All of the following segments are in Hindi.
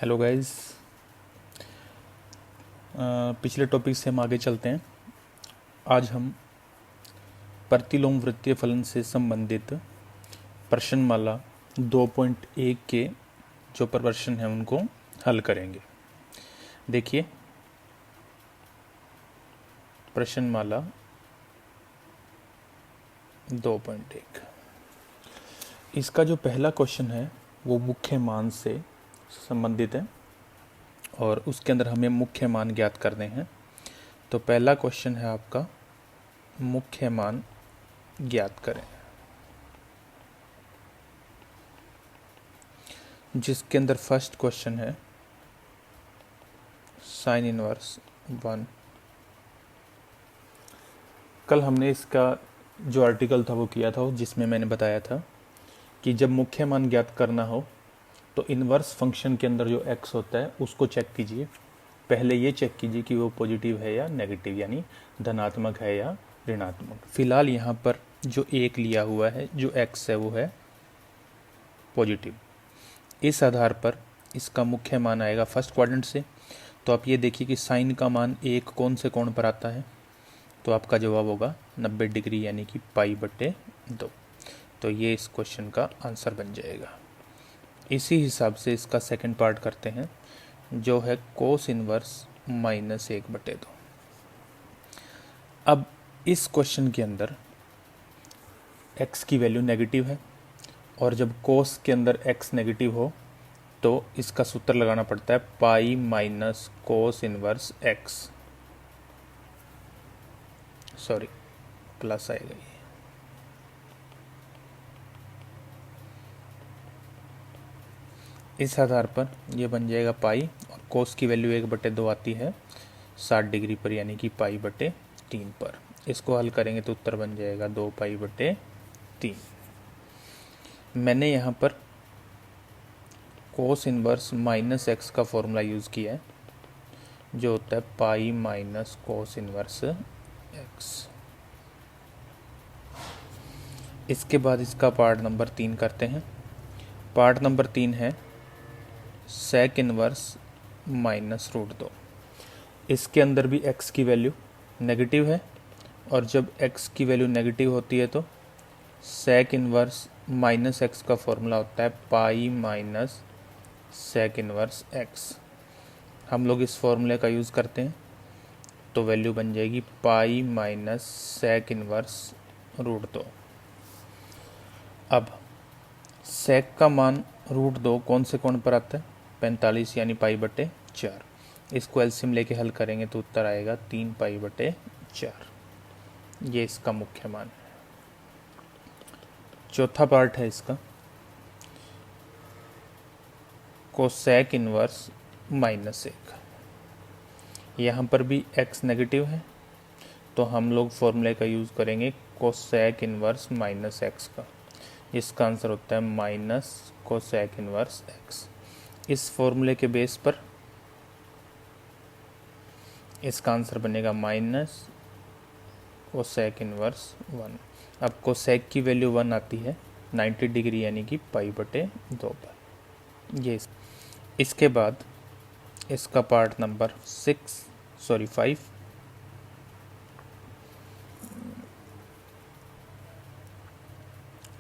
Hello guys. पिछले टॉपिक से हम आगे चलते हैं। आज हम प्रतिलोम वृत्तीय फलन से संबंधित प्रश्नमाला 2.1 के जो प्रश्न हैं उनको हल करेंगे। देखिए, प्रश्नमाला 2.1, इसका जो पहला क्वेश्चन है वो मुख्य मान से संबंधित है और उसके अंदर हमें मुख्य मान ज्ञात करने हैं। तो पहला क्वेश्चन है आपका मुख्य मान ज्ञात करें, जिसके अंदर फर्स्ट क्वेश्चन है साइन इनवर्स 1। कल हमने इसका जो आर्टिकल था वो किया था, जिसमें मैंने बताया था कि जब मुख्य मान ज्ञात करना हो तो इनवर्स फंक्शन के अंदर जो x होता है उसको चेक कीजिए। पहले ये चेक कीजिए कि वो पॉजिटिव है या नेगेटिव, यानी धनात्मक है या ऋणात्मक। फिलहाल यहाँ पर जो एक लिया हुआ है, जो x है वो है पॉजिटिव। इस आधार पर इसका मुख्य मान आएगा फर्स्ट क्वाड्रेंट से। तो आप ये देखिए कि साइन का मान एक कौन से कोण पर आता है, तो आपका जवाब होगा 90 डिग्री, यानी कि π/2। तो ये इस क्वेश्चन का आंसर बन जाएगा। इसी हिसाब से इसका सेकंड पार्ट करते हैं, जो है कोस इनवर्स -1/2। अब इस क्वेश्चन के अंदर x की वैल्यू नेगेटिव है और जब कोस के अंदर x नेगेटिव हो तो इसका सूत्र लगाना पड़ता है pi minus cos inverse x, sorry plus आएगा ये। इस आधार पर ये बन जाएगा पाई, और कोस की वैल्यू 1/2 आती है 60 डिग्री पर, यानी कि π/3 पर। इसको हल करेंगे तो उत्तर बन जाएगा 2π/3। मैंने यहाँ पर कोस इनवर्स -x का फॉर्मूला यूज़ किया है, जो होता है pi minus cos inverse x। इसके बाद इसका पार्ट नंबर 3 करते हैं। पार्ट नंबर 3 है सेक इनवर्स -√2। इसके अंदर भी x की वैल्यू नेगेटिव है, और जब x की वैल्यू नेगेटिव होती है तो सेक इनवर्स -x का फॉर्मूला होता है pi minus sec inverse x। हम लोग इस फॉर्मूले का यूज़ करते हैं, तो वैल्यू बन जाएगी पाई माइनस सेक इनवर्स √2। अब सेक का मान √2 कौन से कोण पर आता है, 45, यानी π/4। इसको एलसीएम लेके हल करेंगे तो उत्तर आएगा 3π/4। ये इसका मुख्य मान है। चौथा पार्ट है इसका कोसेक इनवर्स -1। यहाँ पर भी x नेगेटिव है, तो हम लोग फॉर्मूले का यूज़ करेंगे कोसेक इनवर्स -x का। इसका आंसर होता है माइनस कोसेक इनवर्स x। इस फॉर्मूले के बेस पर इसका आंसर बनेगा माइनस कोसेक इनवर्स 1। अब कोसेक की वैल्यू 1 आती है 90 डिग्री, यानी कि π/2 पर। ये इसके बाद इसका पार्ट नंबर 5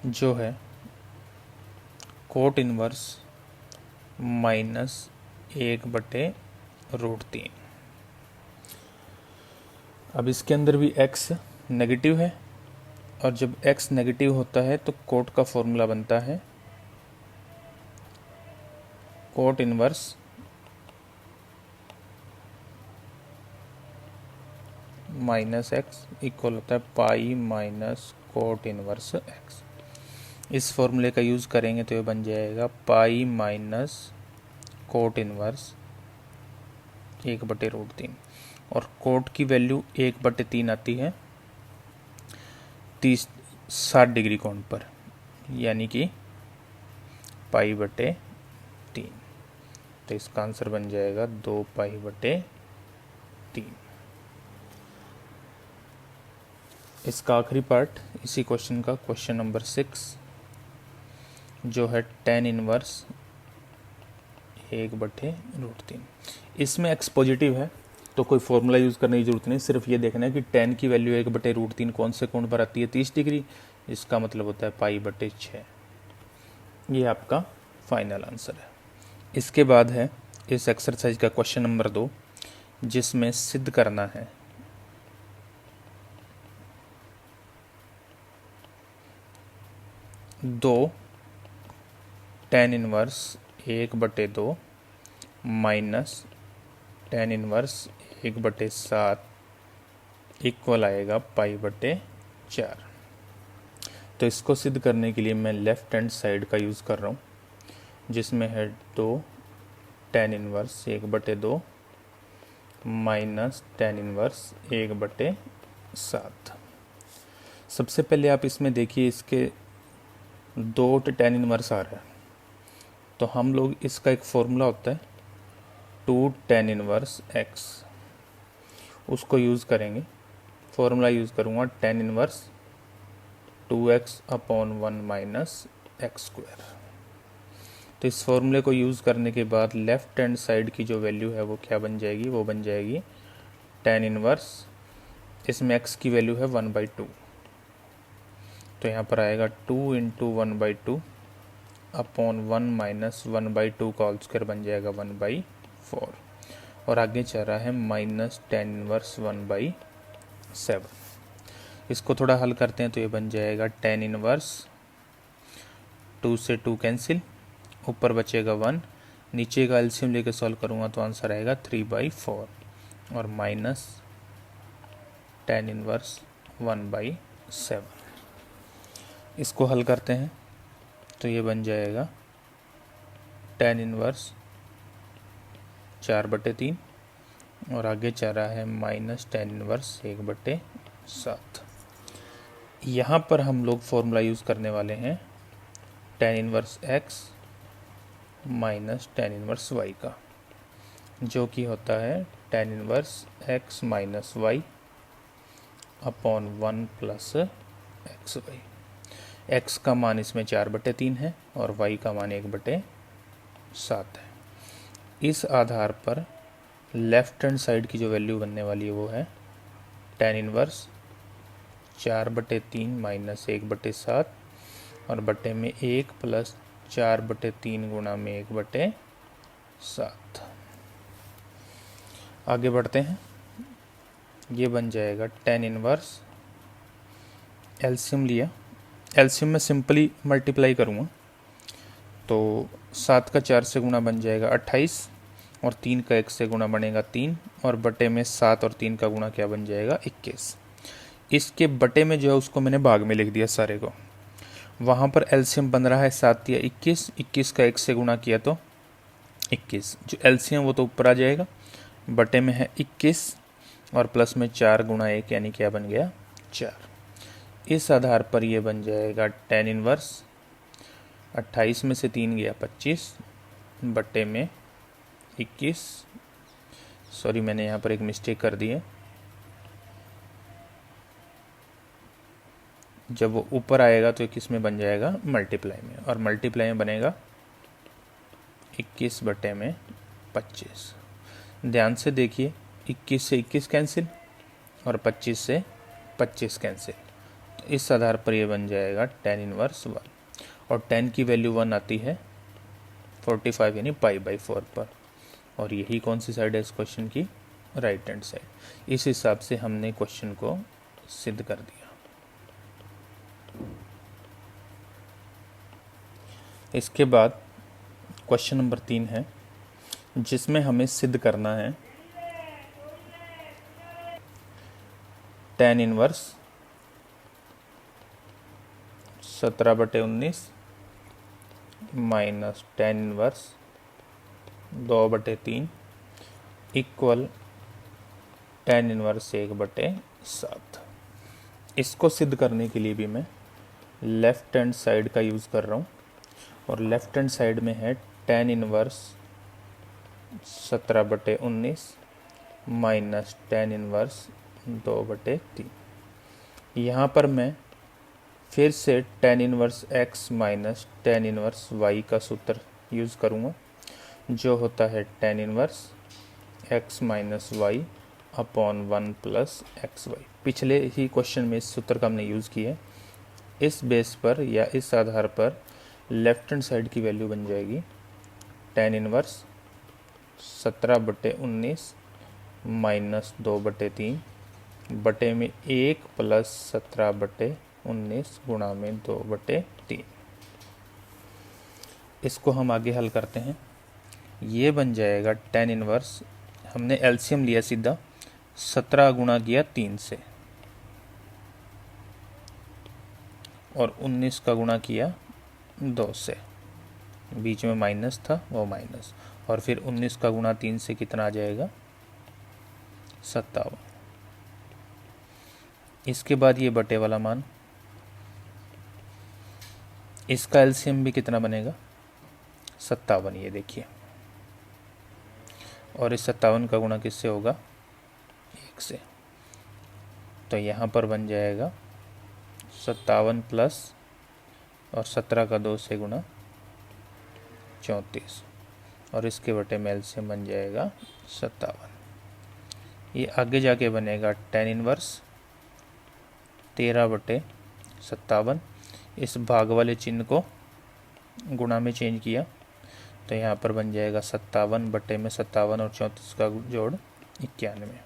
जो है कोट इनवर्स -1/√3। अब इसके अंदर भी x नेगेटिव है, और जब x नेगेटिव होता है तो कोट का फॉर्मूला बनता है कोट इनवर्स -x इक्वल होता है pi minus cot inverse x। इस फॉर्मूले का यूज़ करेंगे तो ये बन जाएगा पाई माइनस कोट इनवर्स 1/√3, और कोट की वैल्यू 1/3 आती है 60 डिग्री कोण पर, यानी कि π/3। तो इसका आंसर बन जाएगा 2π/3। इसका आखिरी पार्ट इसी क्वेश्चन का, क्वेश्चन नंबर 6, जो है tan इनवर्स 1/√3। इसमें x पॉजिटिव है तो कोई फॉर्मूला यूज़ करने की जरूरत नहीं, सिर्फ ये देखना है कि tan की वैल्यू 1/√3 कौन से कोण पर आती है, 30 डिग्री। इसका मतलब होता है π/6। ये आपका फाइनल आंसर है। इसके बाद है इस एक्सरसाइज का क्वेश्चन नंबर 2, जिसमें सिद्ध करना है दो tan inverse 1/2 minus tan inverse 1/7 equal आएगा π/4। तो इसको सिद्ध करने के लिए मैं लेफ्ट हैंड साइड का यूज़ कर रहा हूँ, जिसमें है 2 tan inverse 1/2 minus tan inverse 1/7। सबसे पहले आप इसमें देखिए, इसके 2 tan इनवर्स आ रहा है, तो हम लोग इसका एक फॉर्मूला होता है 2 tan इनवर्स x, उसको यूज़ करेंगे। फॉर्मूला यूज़ करूँगा tan inverse 2x/1 minus x²। तो इस फॉर्मूले को यूज़ करने के बाद लेफ्ट हैंड साइड की जो वैल्यू है वो क्या बन जाएगी, वो बन जाएगी tan इनवर्स, इसमें x की वैल्यू है 1/2, तो यहाँ पर आएगा 2 × 1/2/1 माइनस 1/2 का होल स्क्वायर बन जाएगा 1/4, और आगे चल रहा है माइनस tan इनवर्स 1/7। इसको थोड़ा हल करते हैं तो ये बन जाएगा tan इनवर्स 2 से 2 कैंसिल, ऊपर बचेगा 1, नीचे का एलसीएम लेके सॉल्व करूँगा तो आंसर आएगा 3/4, और माइनस tan इनवर्स 1/7। इसको हल करते हैं तो ये बन जाएगा tan इनवर्स 4/3, और आगे चल रहा है माइनस tan इनवर्स 1/7। यहाँ पर हम लोग फॉर्मूला यूज़ करने वाले हैं tan inverse x minus tan inverse y का, जो कि होता है tan inverse x minus y/1 plus xy। x का मान इसमें 4/3 है और y का मान 1/7 है। इस आधार पर लेफ्ट हैंड साइड की जो वैल्यू बनने वाली है वो है tan इनवर्स 4/3 माइनस 1/7 और बटे में 1 प्लस 4/3 गुणा में 1/7। आगे बढ़ते हैं, ये बन जाएगा tan इनवर्स, एलसीएम लिया, एलसीएम में सिंपली मल्टीप्लाई करूँगा तो 7 का 4 से गुणा बन जाएगा 28, और 3 का 1 से गुणा बनेगा 3, और बटे में 7 और 3 का गुणा क्या बन जाएगा 21। इसके बटे में जो है उसको मैंने भाग में लिख दिया सारे को। वहाँ पर एलसीएम बन रहा है 7 या 21, 21 का 1 से गुणा किया तो 21, जो एलसीएम वो तो ऊपर आ जाएगा, बटे में है 21 और प्लस में 4 गुणा 1 यानी क्या बन गया 4। इस आधार पर ये बन जाएगा tan इनवर्स 28 में से 3 गया 25 बटे में 21, सॉरी मैंने यहाँ पर एक मिस्टेक कर दी है, जब वो ऊपर आएगा तो 21 में बन जाएगा मल्टीप्लाई में, और मल्टीप्लाई में बनेगा 21 बटे में 25। ध्यान से देखिए, 21 से 21 कैंसिल और 25 से 25 कैंसिल, तो इस आधार पर ये बन जाएगा tan इनवर्स 1, और tan की वैल्यू 1 आती है 45 यानी π/4 पर, और यही कौन सी साइड है इस क्वेश्चन की, राइट हैंड साइड। इस हिसाब से हमने क्वेश्चन को सिद्ध कर दिया। इसके बाद क्वेश्चन नंबर 3 है, जिसमें हमें सिद्ध करना है tan inverse 17/19 minus tan inverse 2/3 equal tan inverse 1/7। इसको सिद्ध करने के लिए भी मैं लेफ्ट हैंड साइड का यूज़ कर रहा हूँ, और लेफ्ट हैंड साइड में है tan inverse 17/19 minus tan inverse 2/3। यहाँ पर मैं फिर से tan inverse x minus tan inverse y का सूत्र यूज़ करूँगा। जो होता है tan inverse x minus y upon 1 plus x y. पिछले ही क्वेश्चन में इस सूत्र का हमने यूज़ किया है। इस बेस पर या इस आधार पर लेफ्ट हैंड साइड की वैल्यू बन जाएगी tan इनवर्स 17/19 माइनस 2/3 बटे में 1 प्लस 17/19 गुणा में 2/3। इसको हम आगे हल करते हैं। ये बन जाएगा tan इनवर्स, हमने एलसीएम लिया सीधा, 17 गुणा किया 3 से और 19 का गुणा किया 2 से, बीच में माइनस था वो माइनस, और फिर 19 का गुणा 3 से कितना आ जाएगा 57। इसके बाद ये बटे वाला मान, इसका एलसीएम भी कितना बनेगा 57, ये देखिए, और इस 57 का गुणा किससे होगा 1 से, तो यहाँ पर बन जाएगा 57 प्लस और 17 का 2 से गुणा 34, और इसके बटे में एलसीएम बन जाएगा 57। ये आगे जाके बनेगा tan इनवर्स 13/57, इस भाग वाले चिन्ह को गुणा में चेंज किया तो यहाँ पर बन जाएगा 57 बटे में 57 और 34 का जोड़ 91।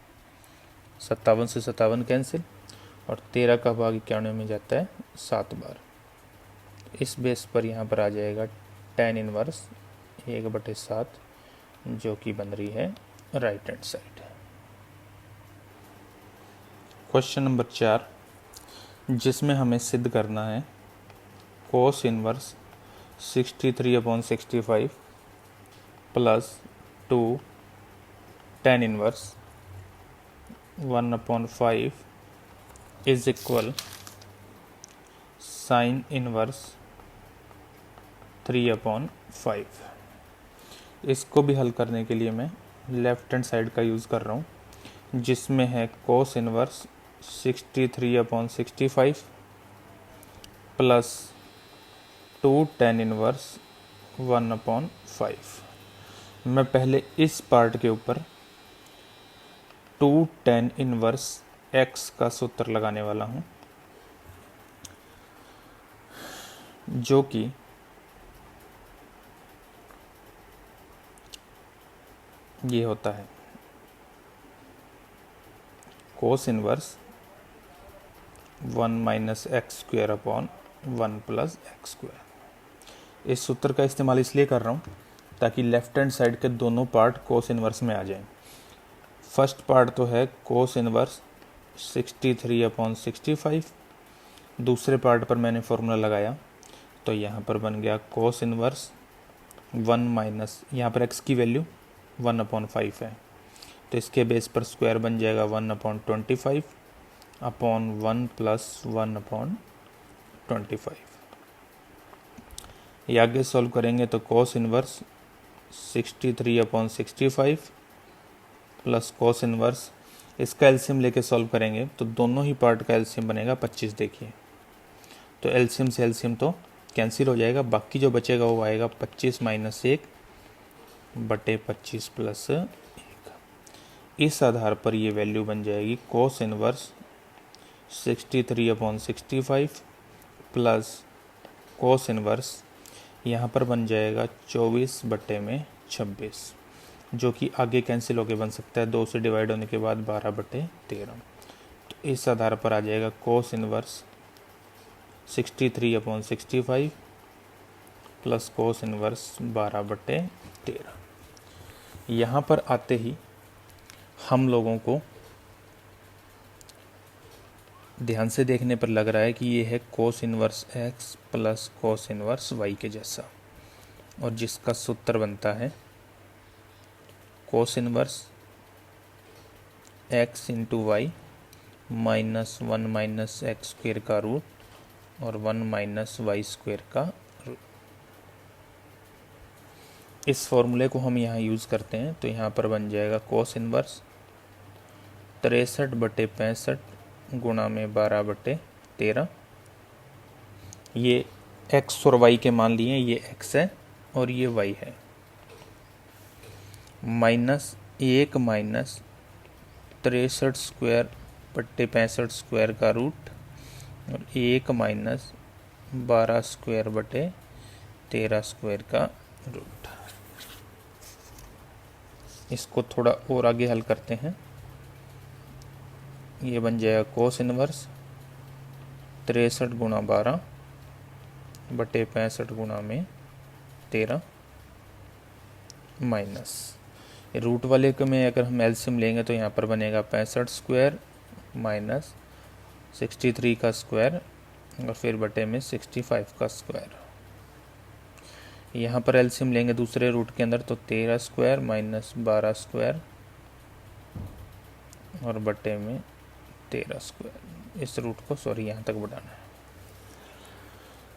57 से 57 कैंसिल और 13 का भाग 91 में जाता है 7 बार। इस बेस पर यहाँ पर आ जाएगा tan इनवर्स 1/7, जो कि बन रही है right hand side. Question number 4, जिसमें हमें सिद्ध करना है cos inverse 63/65 plus 2 tan inverse 1/5 is equal sine inverse 3/5। इसको भी हल करने के लिए मैं लेफ्ट हैंड साइड का यूज़ कर रहा हूँ, जिसमें है cos inverse 63/65 plus 2 tan inverse 1/5। मैं पहले इस पार्ट के ऊपर 2 tan इनवर्स x का सूत्र लगाने वाला हूँ, जो कि ये होता है cos inverse 1 minus x square upon 1 plus x square. इस सूत्र का इस्तेमाल इसलिए कर रहा हूँ ताकि लेफ्ट हैंड साइड के दोनों पार्ट कोस इनवर्स में आ जाएं। फर्स्ट पार्ट तो है कोस इनवर्स 63/65, दूसरे पार्ट पर मैंने फॉर्मूला लगाया तो यहाँ पर बन गया कोस इनवर्स 1 माइनस, यहाँ पर x की वैल्यू 1/5 है तो इसके बेस पर स्क्वायर बन जाएगा 1/25 अपॉन 1 प्लस 1/25। ये आगे सॉल्व करेंगे तो cos inverse 63/65 plus cos inverse, इसका एलसीएम लेके सॉल्व करेंगे तो दोनों ही पार्ट का एलसीएम बनेगा 25। देखिए तो एलसीएम से एलसीएम तो कैंसिल हो जाएगा, बाकी जो बचेगा वो आएगा 25 माइनस 1 बटे 25 प्लस 1। इस आधार पर ये वैल्यू बन जाएगी cos inverse 63/65 plus cos inverse, यहाँ पर बन जाएगा 24/26, जो कि आगे कैंसिल होके बन सकता है 2 से डिवाइड होने के बाद 12/13। तो इस आधार पर आ जाएगा cos inverse 63/65 plus cos inverse 12/13। यहाँ पर आते ही हम लोगों को ध्यान से देखने पर लग रहा है कि ये है cos inverse x plus cos inverse y के जैसा, और जिसका सूत्र बनता है cos inverse x into y minus 1 minus x square का रूट और 1 माइनस वाई स्क्वेयर का रूट। इस फॉर्मूले को हम यहाँ यूज़ करते हैं तो यहाँ पर बन जाएगा कोस इनवर्स 63/65 गुणा में 12/13। ये x और y के मान लिए, ये x है और ये y है। माइनस 1 माइनस 63 स्क्वायर बट्टे 65 स्क्वायर का रूट और 1 माइनस 12 स्क्वायर बटे 13 स्क्वायर का रूट। इसको थोड़ा और आगे हल करते हैं। ये बन जाएगा कोस इनवर्स 63 गुणा 12 बटे 65 गुणा में 13 माइनस रूट वाले के में अगर हम एलसीएम लेंगे तो यहाँ पर बनेगा 65 स्क्वायर माइनस 63 का स्क्वायर और फिर बटे में 65 का स्क्वायर। यहाँ पर एलसीएम लेंगे दूसरे रूट के अंदर तो 13 स्क्वायर माइनस 12 स्क्वायर और बटे में 13 स्क्वायर। इस रूट को सॉरी यहाँ तक बढ़ाना है।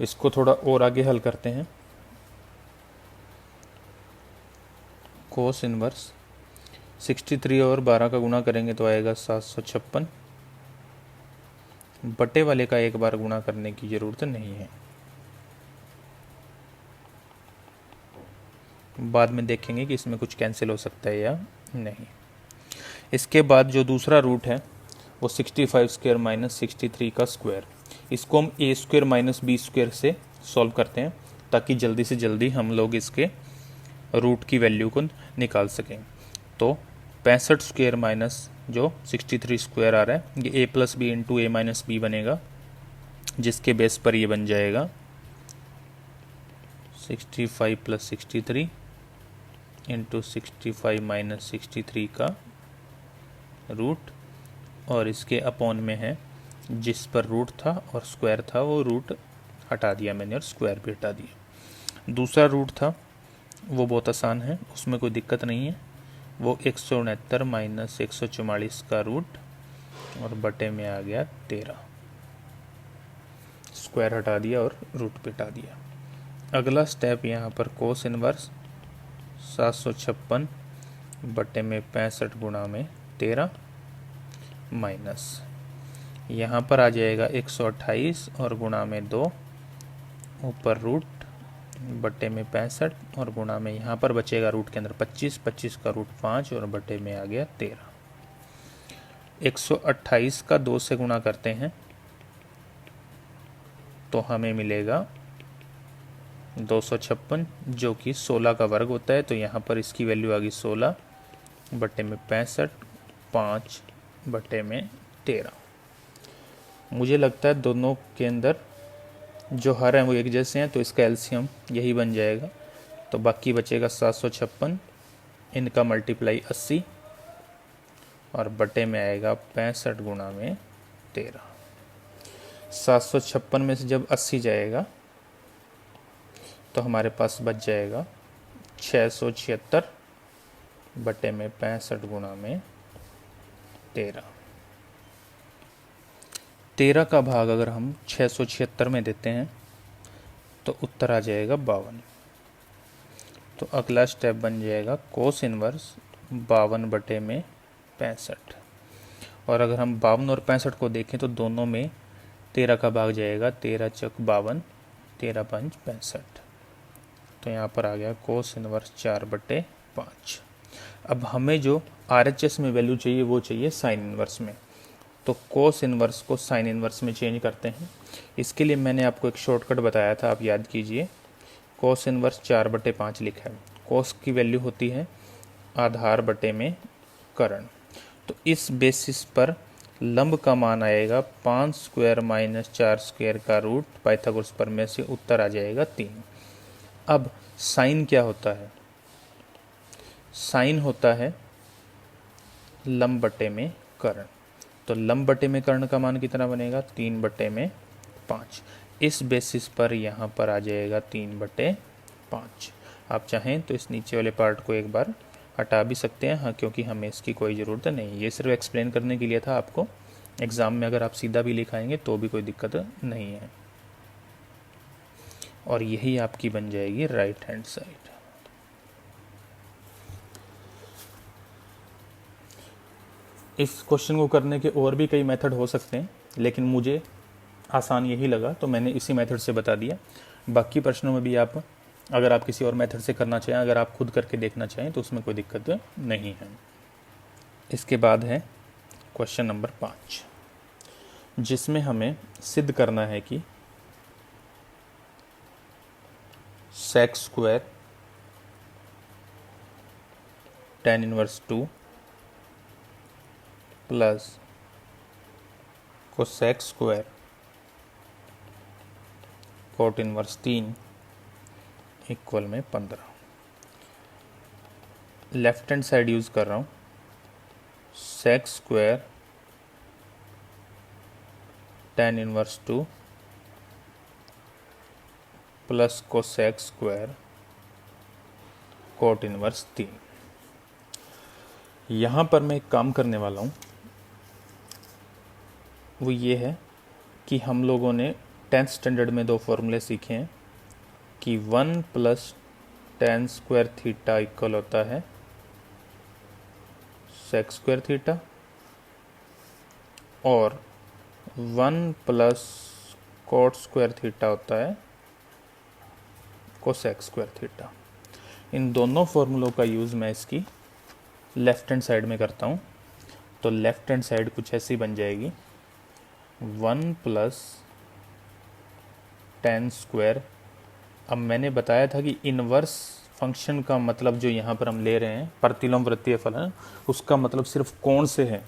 इसको थोड़ा और आगे हल करते हैं। कोस इनवर्स 63 और 12 का गुणा करेंगे तो आएगा 756। बटे वाले का एक बार गुणा करने की ज़रूरत नहीं है, बाद में देखेंगे कि इसमें कुछ कैंसिल हो सकता है या नहीं। इसके बाद जो दूसरा रूट है वो 65 स्क्वायर माइनस 63 का स्क्वायर। इसको हम ए स्क्वायर माइनस बी स्क्वायर से सॉल्व करते हैं ताकि जल्दी से जल्दी हम लोग इसके रूट की वैल्यू को निकाल सकें। तो 65 स्क्वायर माइनस जो 63 स्क्वायर आ रहा है ये A plus B into A minus B बनेगा, जिसके बेस पर ये बन जाएगा 65 प्लस 63 इंटू 65 माइनस 63 का रूट और इसके अपॉन में है जिस पर रूट था और स्क्वायर था वो रूट हटा दिया मैंने और स्क्वायर भी हटा दिया। दूसरा रूट था वो बहुत आसान है, उसमें कोई दिक्कत नहीं है। वो 169 माइनस 144 का रूट और बटे में आ गया 13। स्क्वायर हटा दिया और रूट पे हटा दिया। अगला स्टेप यहाँ पर कोस इनवर्स 756 बटे में 65 गुणा में 13 माइनस यहाँ पर आ जाएगा 128 और गुणा में 2 ऊपर रूट बटे में 65 और गुणा में यहाँ पर बचेगा रूट के अंदर 25, 25 का रूट 5 और बटे में आ गया 13। 128 का 2 से गुणा करते हैं तो हमें मिलेगा 256 जो कि 16 का वर्ग होता है। तो यहाँ पर इसकी वैल्यू आ गई 16 बटे में 65, 5 बटे में 13। मुझे लगता है दोनों के अंदर जो हर हैं वो एक जैसे हैं तो इसका एलसीएम यही बन जाएगा। तो बाकी बचेगा 756, इनका मल्टीप्लाई 80 और बटे में आएगा 65 गुणा में 13। 756 में से जब 80 जाएगा तो हमारे पास बच जाएगा 676 बटे में 65 गुणा में 13। 13 का भाग अगर हम 676 में देते हैं तो उत्तर आ जाएगा 52। तो अगला स्टेप बन जाएगा कोस इनवर्स 52 बटे में 65। और अगर हम 52 और 65 को देखें तो दोनों में 13 का भाग जाएगा, 13 चक 52, 13 पंच 65। तो यहाँ पर आ गया कोस इनवर्स 4 बटे 5। अब हमें जो RHS में वैल्यू चाहिए वो चाहिए साइन इनवर्स में। तो कोस इनवर्स को साइन इनवर्स में चेंज करते हैं। इसके लिए मैंने आपको एक शॉर्टकट बताया था, आप याद कीजिए। कोस इनवर्स 4 बटे 5 लिखा है। कोस की वैल्यू होती है आधार बटे में कर्ण। तो इस बेसिस पर लंब का मान आएगा 5 स्क्वायर माइनस 4 स्क्वायर का रूट पाइथागोरस प्रमेय से उत्तर आ जाएगा 3। अब साइन क्या होता है? साइन होता है लंब बटे में कर्ण। तो लंब बटे में कर्ण का मान कितना बनेगा? 3 बटे में 5। इस बेसिस पर यहाँ पर आ जाएगा 3 बटे 5। आप चाहें तो इस नीचे वाले पार्ट को एक बार हटा भी सकते हैं, हाँ, क्योंकि हमें इसकी कोई ज़रूरत नहीं। ये सिर्फ एक्सप्लेन करने के लिए था आपको। एग्ज़ाम में अगर आप सीधा भी लिखाएंगे तो भी कोई दिक्कत नहीं है। और यही आपकी बन जाएगी राइट हैंड साइड। इस क्वेश्चन को करने के और भी कई मेथड हो सकते हैं, लेकिन मुझे आसान यही लगा तो मैंने इसी मेथड से बता दिया। बाकी प्रश्नों में भी आप अगर आप किसी और मेथड से करना चाहें, अगर आप खुद करके देखना चाहें तो उसमें कोई दिक्कत नहीं है। इसके बाद है क्वेश्चन नंबर 5, जिसमें हमें सिद्ध करना है कि sec square tan inverse 2 plus cosec square cot inverse 3 equal में 15। लेफ्ट हैंड साइड यूज़ कर रहा हूँ, sec square tan inverse 2 plus cosec square cot inverse 3। यहाँ पर मैं एक काम करने वाला हूँ, वो ये है कि हम लोगों ने 10th स्टैंडर्ड में 2 फॉर्मूले सीखे हैं कि 1 plus tan square theta equal होता है सेक स्क्वायर थीटा, और 1 प्लस कोट स्क्वायर थीटा होता है कोसेक स्क्वायर थीटा। इन दोनों फॉर्मूलों का यूज़ मैं इसकी लेफ्ट हैंड साइड में करता हूँ। तो लेफ्ट हैंड साइड कुछ ऐसी बन जाएगी, 1 प्लस tan स्क्वायर। अब मैंने बताया था कि इनवर्स फंक्शन का मतलब जो यहाँ पर हम ले रहे हैं प्रतिलोम वृत्तीय फलन, उसका मतलब सिर्फ कोण से है।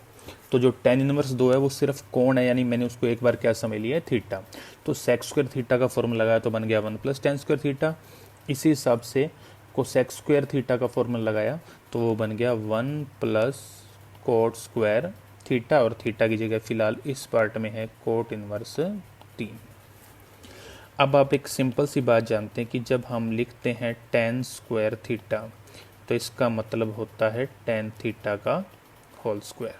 तो जो tan इनवर्स 2 है वो सिर्फ कोण है, यानी मैंने उसको एक बार क्या समझ लिया है, थीटा। तो सेक स्क्वायर थीटा का फॉर्मूला लगाया तो बन गया 1 प्लस tan स्क्वायर थीटा। इसी हिसाब से कोसेक स्क्वायर थीटा का फॉर्मूला लगाया तो वो बन गया 1 प्लस कोट स्क्वायर थीटा, और थीटा की जगह फिलहाल इस पार्ट में है कोट इनवर्स 3। अब आप एक सिंपल सी बात जानते हैं कि जब हम लिखते हैं tan स्क्वायर थीटा तो इसका मतलब होता है tan थीटा का होल स्क्वायर।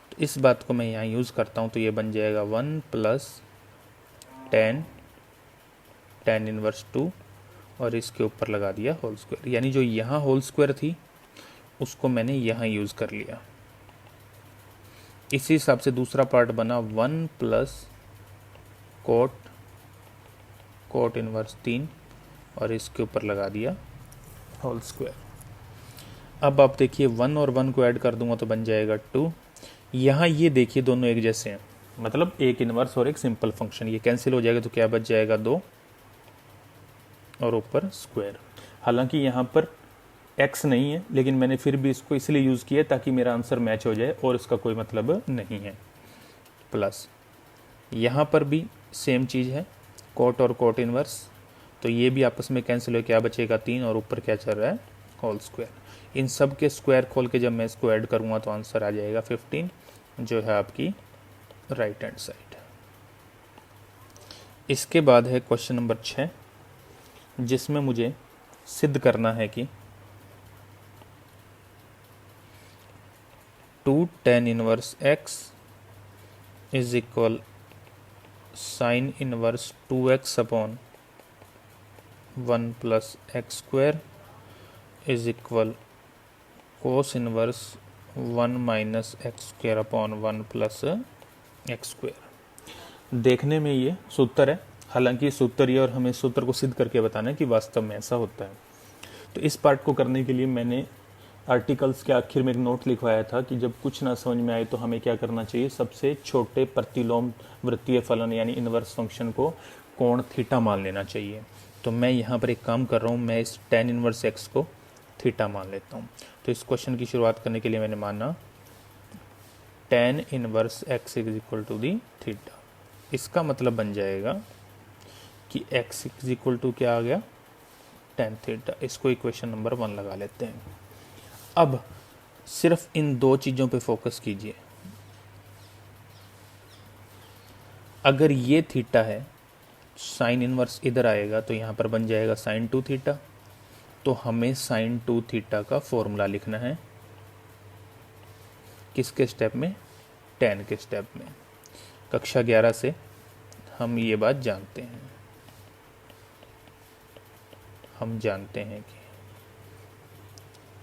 तो इस बात को मैं यहाँ यूज़ करता हूँ तो ये बन जाएगा 1 प्लस tan इनवर्स 2 और इसके ऊपर लगा दिया होल स्क्वायर, यानी जो यहाँ होल स्क्वायर थी उसको मैंने यहाँ यूज़ कर लिया। इसी हिसाब से दूसरा पार्ट बना 1 प्लस कोट इनवर्स 3 और इसके ऊपर लगा दिया होल स्क्वायर। अब आप देखिए 1 और 1 को ऐड कर दूंगा तो बन जाएगा 2। यहाँ ये देखिए दोनों एक जैसे हैं, मतलब एक इनवर्स और एक सिंपल फंक्शन, ये कैंसिल हो जाएगा तो क्या बच जाएगा 2 और ऊपर स्क्वायर। हालांकि यहाँ पर x नहीं है, लेकिन मैंने फिर भी इसको इसलिए यूज़ किया ताकि मेरा आंसर मैच हो जाए और इसका कोई मतलब नहीं है। प्लस यहाँ पर भी सेम चीज़ है, कोट और कोट इनवर्स, तो ये भी आपस में कैंसिल हो, क्या बचेगा 3 और ऊपर क्या चल रहा है होल स्क्वायर। इन सब के स्क्वायर खोल के जब मैं इसको ऐड करूँगा तो आंसर आ जाएगा 15, जो है आपकी राइट हैंड साइड। इसके बाद है क्वेश्चन नंबर 6, जिसमें मुझे सिद्ध करना है कि 2 tan inverse x is equal sign inverse 2x upon 1 plus x square is equal cos inverse 1 minus x square upon 1 plus x square. देखने में ये सूत्र है, हालांकि सूत्र ये, और हमें सूत्र को सिद्ध करके बताना है कि वास्तव में ऐसा होता है। तो इस पार्ट को करने के लिए मैंने आर्टिकल्स के आखिर में एक नोट लिखवाया था कि जब कुछ ना समझ में आए तो हमें क्या करना चाहिए, सबसे छोटे प्रतिलोम वृत्तीय फलन यानी इनवर्स फंक्शन को कोण थीटा मान लेना चाहिए। तो मैं यहाँ पर एक काम कर रहा हूँ, मैं इस tan इनवर्स x को थीटा मान लेता हूँ। तो इस क्वेश्चन की शुरुआत करने के लिए मैंने माना tan inverse x is equal to the theta. इसका मतलब बन जाएगा कि x इज इक्वल टू क्या आ गया, tan थीटा। इसको इक्वेशन नंबर 1 लगा लेते हैं। अब सिर्फ इन दो चीज़ों पे फोकस कीजिए। अगर ये थीटा है, साइन इनवर्स इधर आएगा तो यहाँ पर बन जाएगा साइन 2 थीटा। तो हमें साइन 2 थीटा का फॉर्मूला लिखना है, किसके स्टेप में, tan के स्टेप में। कक्षा 11 से हम ये बात जानते हैं, हम जानते हैं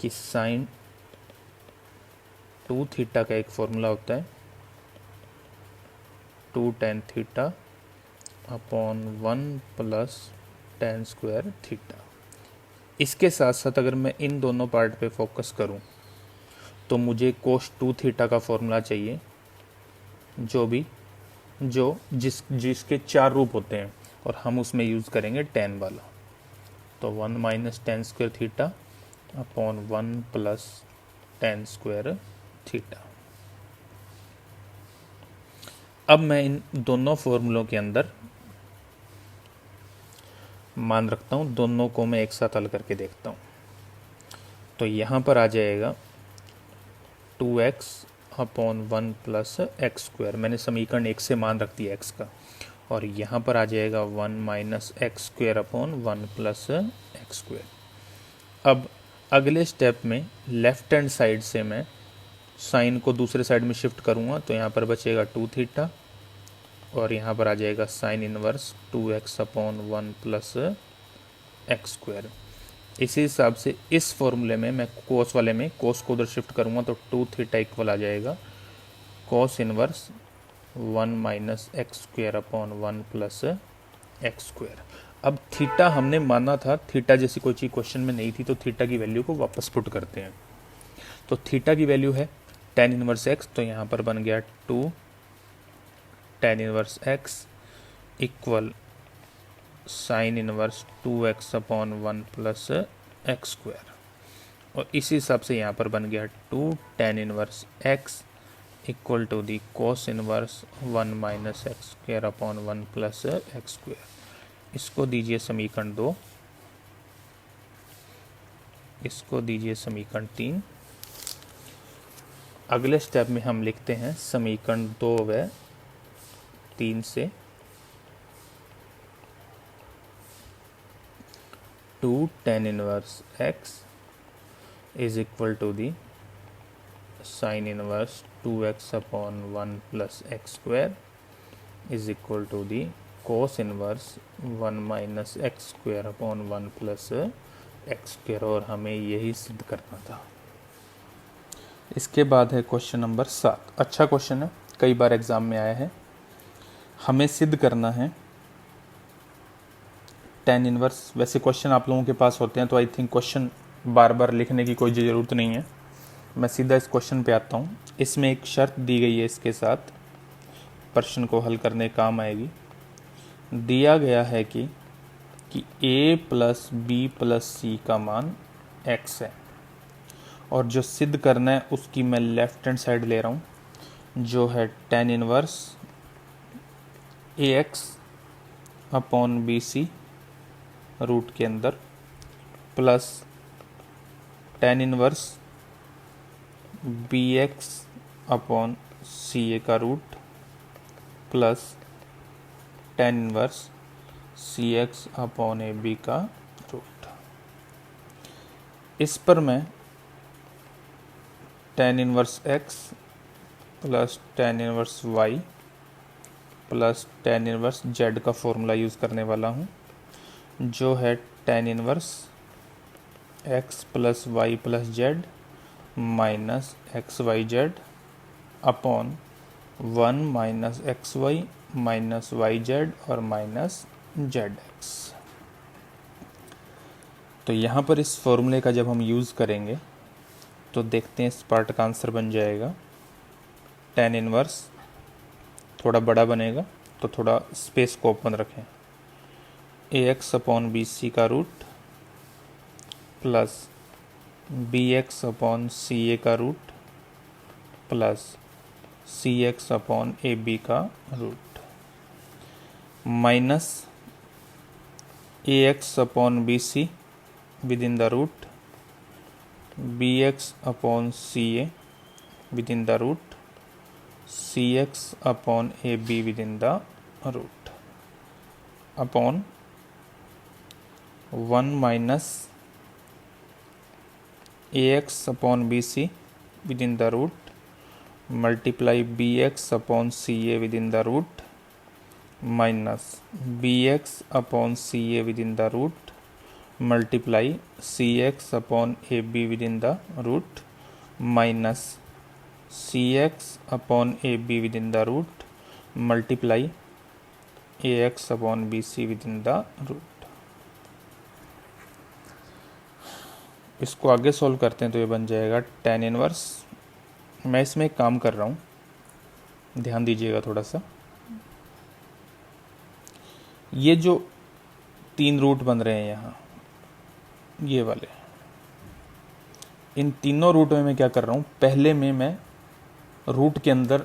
कि साइन 2 थीटा का एक फॉर्मूला होता है 2 tan theta upon 1 plus tan square theta. इसके साथ साथ अगर मैं इन दोनों पार्ट पे फोकस करूं तो मुझे cos 2 थीटा का फॉर्मूला चाहिए, जिसके 4 रूप होते हैं, और हम उसमें यूज़ करेंगे tan वाला। तो 1 minus ten square theta upon 1 plus ten square theta. अब मैं इन दोनों फॉर्मूलों के अंदर मान रखता हूँ, दोनों को मैं एक साथ हल करके देखता हूँ। तो यहाँ पर आ जाएगा 2x upon 1 plus x square, मैंने समीकरण 1 से मान रख दिया x का, और यहाँ पर आ जाएगा 1 minus x square upon 1 plus x square. अब अगले स्टेप में लेफ्ट हैंड साइड से मैं साइन को दूसरे साइड में शिफ्ट करूँगा, तो यहाँ पर बचेगा 2 थीटा, और यहाँ पर आ जाएगा sign inverse 2x upon 1 plus x square. इसी हिसाब से इस फॉर्मूले में मैं कोस वाले में कोस को उधर शिफ्ट करूँगा, तो 2 थीटा इक्वल आ जाएगा कोस inverse 1 minus x square upon 1 plus x square. अब थीटा हमने माना था, थीटा जैसी कोई चीज़ क्वेश्चन में नहीं थी, तो थीटा की वैल्यू को वापस पुट करते हैं। तो थीटा की वैल्यू है tan इनवर्स एक्स, तो यहाँ पर बन गया 2 tan inverse x equal sign inverse 2x upon 1 plus x square, और इसी हिसाब से यहाँ पर बन गया 2 tan inverse x equal to the cos inverse 1 minus x square upon 1 plus x square. इसको दीजिए समीकरण 2, इसको दीजिए समीकरण 3। अगले स्टेप में हम लिखते हैं समीकरण 2 व 3 से 2 tan inverse x is equal to the sine inverse 2x upon 1 plus x square is equal to the cos inverse 1 minus x square upon 1 plus x square, और हमें यही सिद्ध करना था। इसके बाद है क्वेश्चन नंबर 7। अच्छा क्वेश्चन है, कई बार एग्जाम में आया है। हमें सिद्ध करना है tan इनवर्स। वैसे क्वेश्चन आप लोगों के पास होते हैं, तो आई थिंक क्वेश्चन बार बार लिखने की कोई ज़रूरत नहीं है। मैं सीधा इस क्वेश्चन पे आता हूँ। इसमें एक शर्त दी गई है, इसके साथ प्रश्न को हल करने काम आएगी। दिया गया है कि a प्लस बी प्लस सी का मान x है, और जो सिद्ध करना है उसकी मैं लेफ्ट हैंड साइड ले रहा हूँ, जो है tan inverse ax upon b c root के अंदर plus tan inverse b x upon c a का root plus tan inverse c x upon a b का रूट। इस पर मैं tan inverse x plus tan inverse y plus tan inverse z का फॉर्मूला यूज़ करने वाला हूँ, जो है tan inverse x plus y plus z minus x y z upon 1 minus x y minus y Z और माइनस जेड एक्स। तो यहाँ पर इस फॉर्मूले का जब हम यूज़ करेंगे तो देखते हैं इस पार्ट का आंसर बन जाएगा tan इनवर्स, थोड़ा बड़ा बनेगा तो थोड़ा स्पेस को ओपन रखें, a x upon b c का root plus b x upon c a का root plus c x upon a b का root minus a x upon b c within the root b x upon c a within the root c x upon a b within the root upon 1 minus ax upon bc within the root multiply bx upon ca within the root minus bx upon ca within the root multiply cx upon ab within the root minus cx upon ab within the root multiply ax upon bc within the root। इसको आगे सॉल्व करते हैं तो ये बन जाएगा tan इनवर्स। मैं इसमें एक काम कर रहा हूँ, ध्यान दीजिएगा थोड़ा सा। ये जो 3 रूट बन रहे हैं यहाँ, ये वाले, इन तीनों रूट में मैं क्या कर रहा हूँ, पहले में मैं रूट के अंदर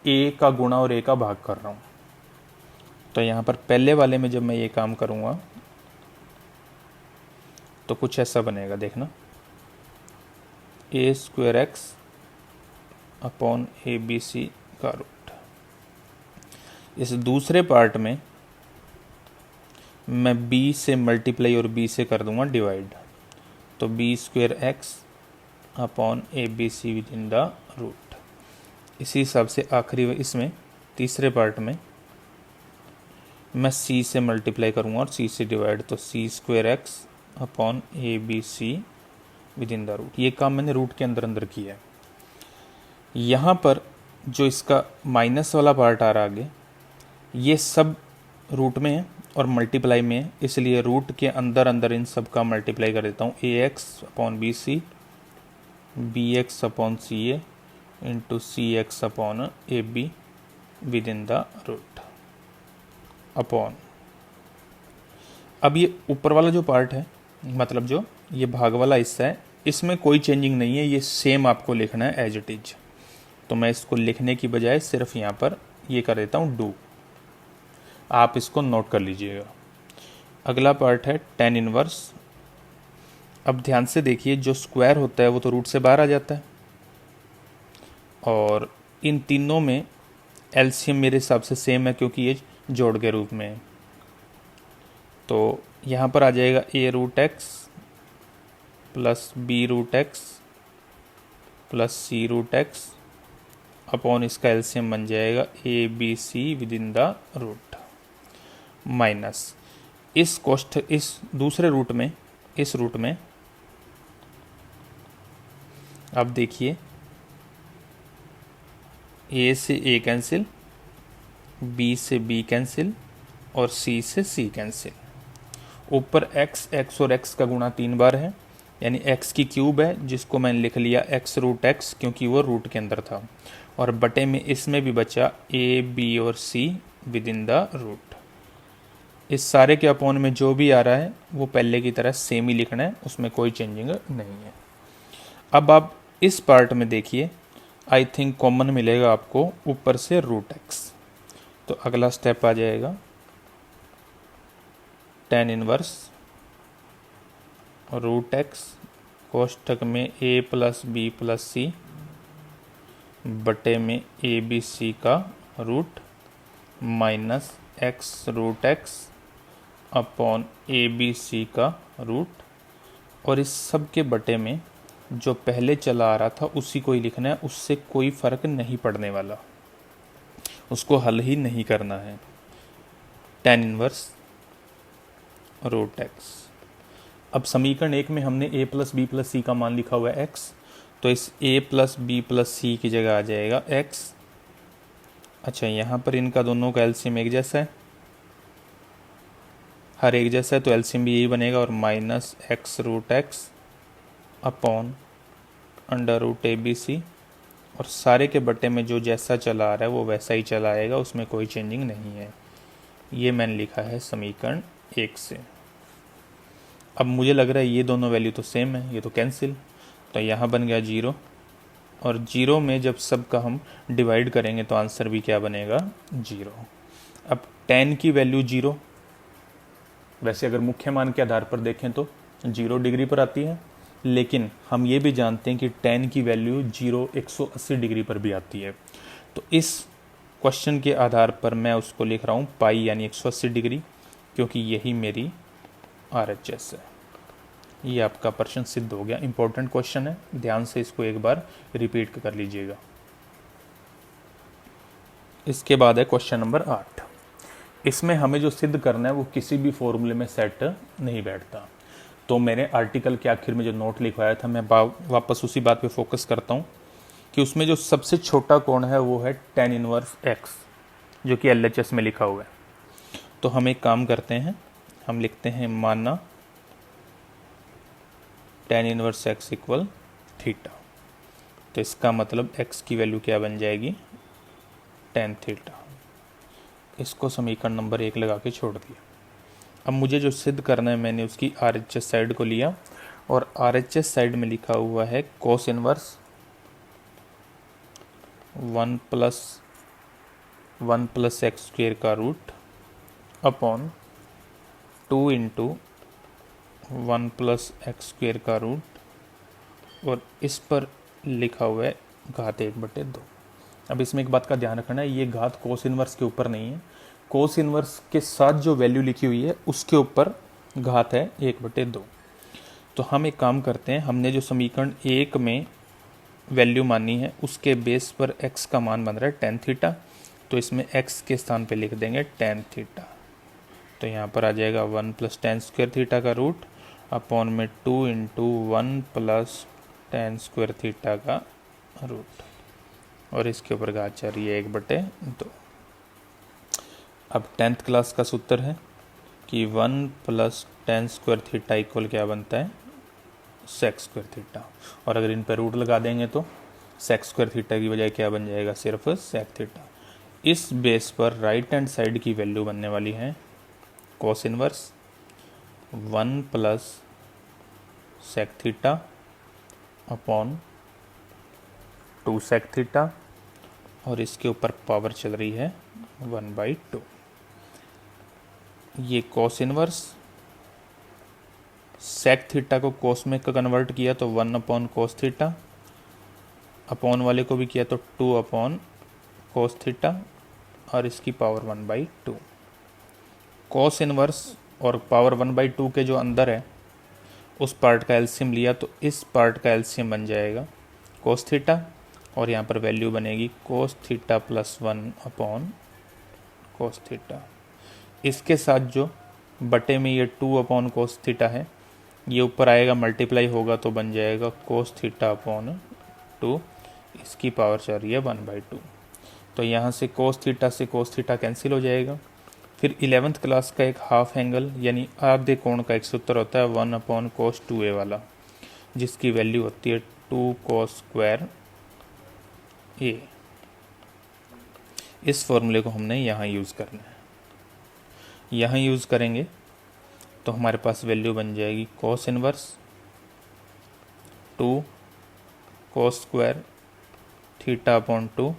a का गुणा और a का भाग कर रहा हूँ। तो यहाँ पर पहले वाले में जब मैं ये काम करूँगा तो कुछ ऐसा बनेगा, देखना, a² x अपॉन ABC का रूट। इस दूसरे पार्ट में मैं b से मल्टीप्लाई और b से कर दूंगा डिवाइड, तो b² x upon ABC within the root. इसी हिसाब से आखिरी इसमें तीसरे पार्ट में मैं c से मल्टीप्लाई करूंगा और c से डिवाइड, तो c² x upon ABC within the root. ये काम मैंने रूट के अंदर अंदर किया है। यहाँ पर जो इसका माइनस वाला पार्ट आ रहा आगे, ये सब रूट में है और मल्टीप्लाई में है, इसलिए रूट के अंदर अंदर इन सब का मल्टीप्लाई कर देता हूँ। ax upon BC, bx upon CA into cx upon AB within the root upon. अब ये ऊपर वाला जो पार्ट है, मतलब जो ये भाग वाला हिस्सा है, इसमें कोई चेंजिंग नहीं है, ये सेम आपको लिखना है एज इट इज। तो मैं इसको लिखने की बजाय सिर्फ यहाँ पर ये कर देता हूँ डू। आप इसको नोट कर लीजिएगा। अगला पार्ट है tan इनवर्स। अब ध्यान से देखिए, जो स्क्वायर होता है वो तो रूट से बाहर आ जाता है, और इन तीनों में एलसीएम मेरे हिसाब से सेम है क्योंकि ये जोड़ के रूप में है। तो यहाँ पर आ जाएगा a√x plus b√x plus c√x upon इसका एलसीएम बन जाएगा ABC within the root, minus इस दूसरे रूट में, इस रूट में अब देखिए a से a कैंसिल, b से b कैंसिल और c से c कैंसिल। ऊपर x और x का गुणा 3 बार है, यानी x की क्यूब है, जिसको मैंने लिख लिया x√x क्योंकि वो रूट के अंदर था, और बटे में इसमें भी बचा a b और c within the root. इस सारे के अपॉन में जो भी आ रहा है वो पहले की तरह सेम ही लिखना है, उसमें कोई चेंजिंग नहीं है। अब आप इस पार्ट में देखिए, आई थिंक कॉमन मिलेगा आपको ऊपर से √x। तो अगला स्टेप आ जाएगा tan इनवर्स √x कोष्ठक में a plus B plus C बटे में ABC का root minus x√x upon ABC का रूट, और इस सब के बटे में जो पहले चला आ रहा था उसी को ही लिखना है, उससे कोई फर्क नहीं पड़ने वाला, उसको हल ही नहीं करना है। tan inverse √x। अब समीकरण 1 में हमने a प्लस बी प्लस सी का मान लिखा हुआ है x, तो इस a प्लस बी प्लस सी की जगह आ जाएगा x। अच्छा, यहाँ पर इनका दोनों का एलसीएम एक जैसा है, हर एक जैसा है, तो एलसीएम भी यही बनेगा, और माइनस x√x अपॉन √ABC, और सारे के बटे में जो जैसा चला आ रहा है वो वैसा ही चला आएगा, उसमें कोई चेंजिंग नहीं है। ये मैंने लिखा है समीकरण 1 से। अब मुझे लग रहा है ये दोनों वैल्यू तो सेम है, ये तो कैंसिल, तो यहाँ बन गया 0, और 0 में जब सब का हम डिवाइड करेंगे तो आंसर भी क्या बनेगा, 0। अब tan की वैल्यू 0, वैसे अगर मुख्य मान के आधार पर देखें तो 0 डिग्री पर आती है, लेकिन हम ये भी जानते हैं कि tan की वैल्यू 0 180 डिग्री पर भी आती है। तो इस क्वेश्चन के आधार पर मैं उसको लिख रहा हूँ पाई यानी 180 डिग्री, क्योंकि यही मेरी RHS है। ये आपका प्रश्न सिद्ध हो गया। इंपॉर्टेंट क्वेश्चन है, ध्यान से इसको एक बार रिपीट कर लीजिएगा। इसके बाद है क्वेश्चन नंबर 8। इसमें हमें जो सिद्ध करना है वो किसी भी फॉर्मूले में सेट नहीं बैठता। तो मैंने आर्टिकल के आखिर में जो नोट लिखवाया था, मैं वापस उसी बात पे फोकस करता हूँ कि उसमें जो सबसे छोटा कोण है वो है tan इनवर्स x, जो कि LHS में लिखा हुआ है। तो हम एक काम करते हैं, हम लिखते हैं माना tan inverse x equal theta. तो इसका मतलब x की वैल्यू क्या बन जाएगी, tan थीटा। इसको समीकरण नंबर 1 लगा के छोड़ दिया। अब मुझे जो सिद्ध करना है, मैंने उसकी RHS साइड को लिया और RHS साइड में लिखा हुआ है cos inverse 1 plus x square का root upon 2 into 1 plus x square का रूट, और इस पर लिखा हुआ है घात 1/2। अब इसमें एक बात का ध्यान रखना है, ये घात कोस इनवर्स के ऊपर नहीं है, कोस इनवर्स के साथ जो वैल्यू लिखी हुई है उसके ऊपर घात है 1/2। तो हम एक काम करते हैं, हमने जो समीकरण 1 में वैल्यू मानी है उसके बेस पर x का मान बन रहा है tan थीटा, तो इसमें x के स्थान पे लिख देंगे tan थीटा। तो यहाँ पर आ जाएगा 1 प्लस tan स्क्वायर थीटा का रूट अपॉन में 2 into 1 plus tan square theta का रूट, और इसके ऊपर घात चल रही है 1/2। अब 10th क्लास का सूत्र है कि 1 plus tan square theta equal क्या बनता है, sec स्क्वायर थीटा, और अगर इन पर रूट लगा देंगे तो sec स्क्वायर थीटा की बजाय क्या बन जाएगा, सिर्फ sec थीटा। इस बेस पर राइट हैंड साइड की वैल्यू बनने वाली है cos inverse 1 plus sec theta upon 2 sec theta, और इसके ऊपर पावर चल रही है 1/2। ये cos इनवर्स sec थीटा को cos में कन्वर्ट किया तो 1/cos थीटा, अपॉन वाले को भी किया तो 2/cos थीटा, और इसकी पावर 1/2। cos इनवर्स और पावर 1/2 के जो अंदर है उस पार्ट का एलसीएम लिया तो इस पार्ट का एलसीएम बन जाएगा cos थीटा, और यहाँ पर वैल्यू बनेगी cos theta plus 1/cos theta. इसके साथ जो बटे में ये 2/cos थीटा है, ये ऊपर आएगा मल्टीप्लाई होगा तो बन जाएगा cos थीटा अपॉन 2, इसकी पावर चल रही है 1/2। तो यहाँ से cos थीटा कैंसिल हो जाएगा। फिर 11th क्लास का एक हाफ एंगल यानी आधे कोण का एक सूत्र होता है 1/cos 2a वाला, जिसकी वैल्यू होती है 2 cos स्क्वायर a। इस फॉर्मूले को हमने यहाँ यूज़ करना है, यहाँ यूज़ करेंगे तो हमारे पास वैल्यू बन जाएगी cos inverse 2 cos square theta upon 2,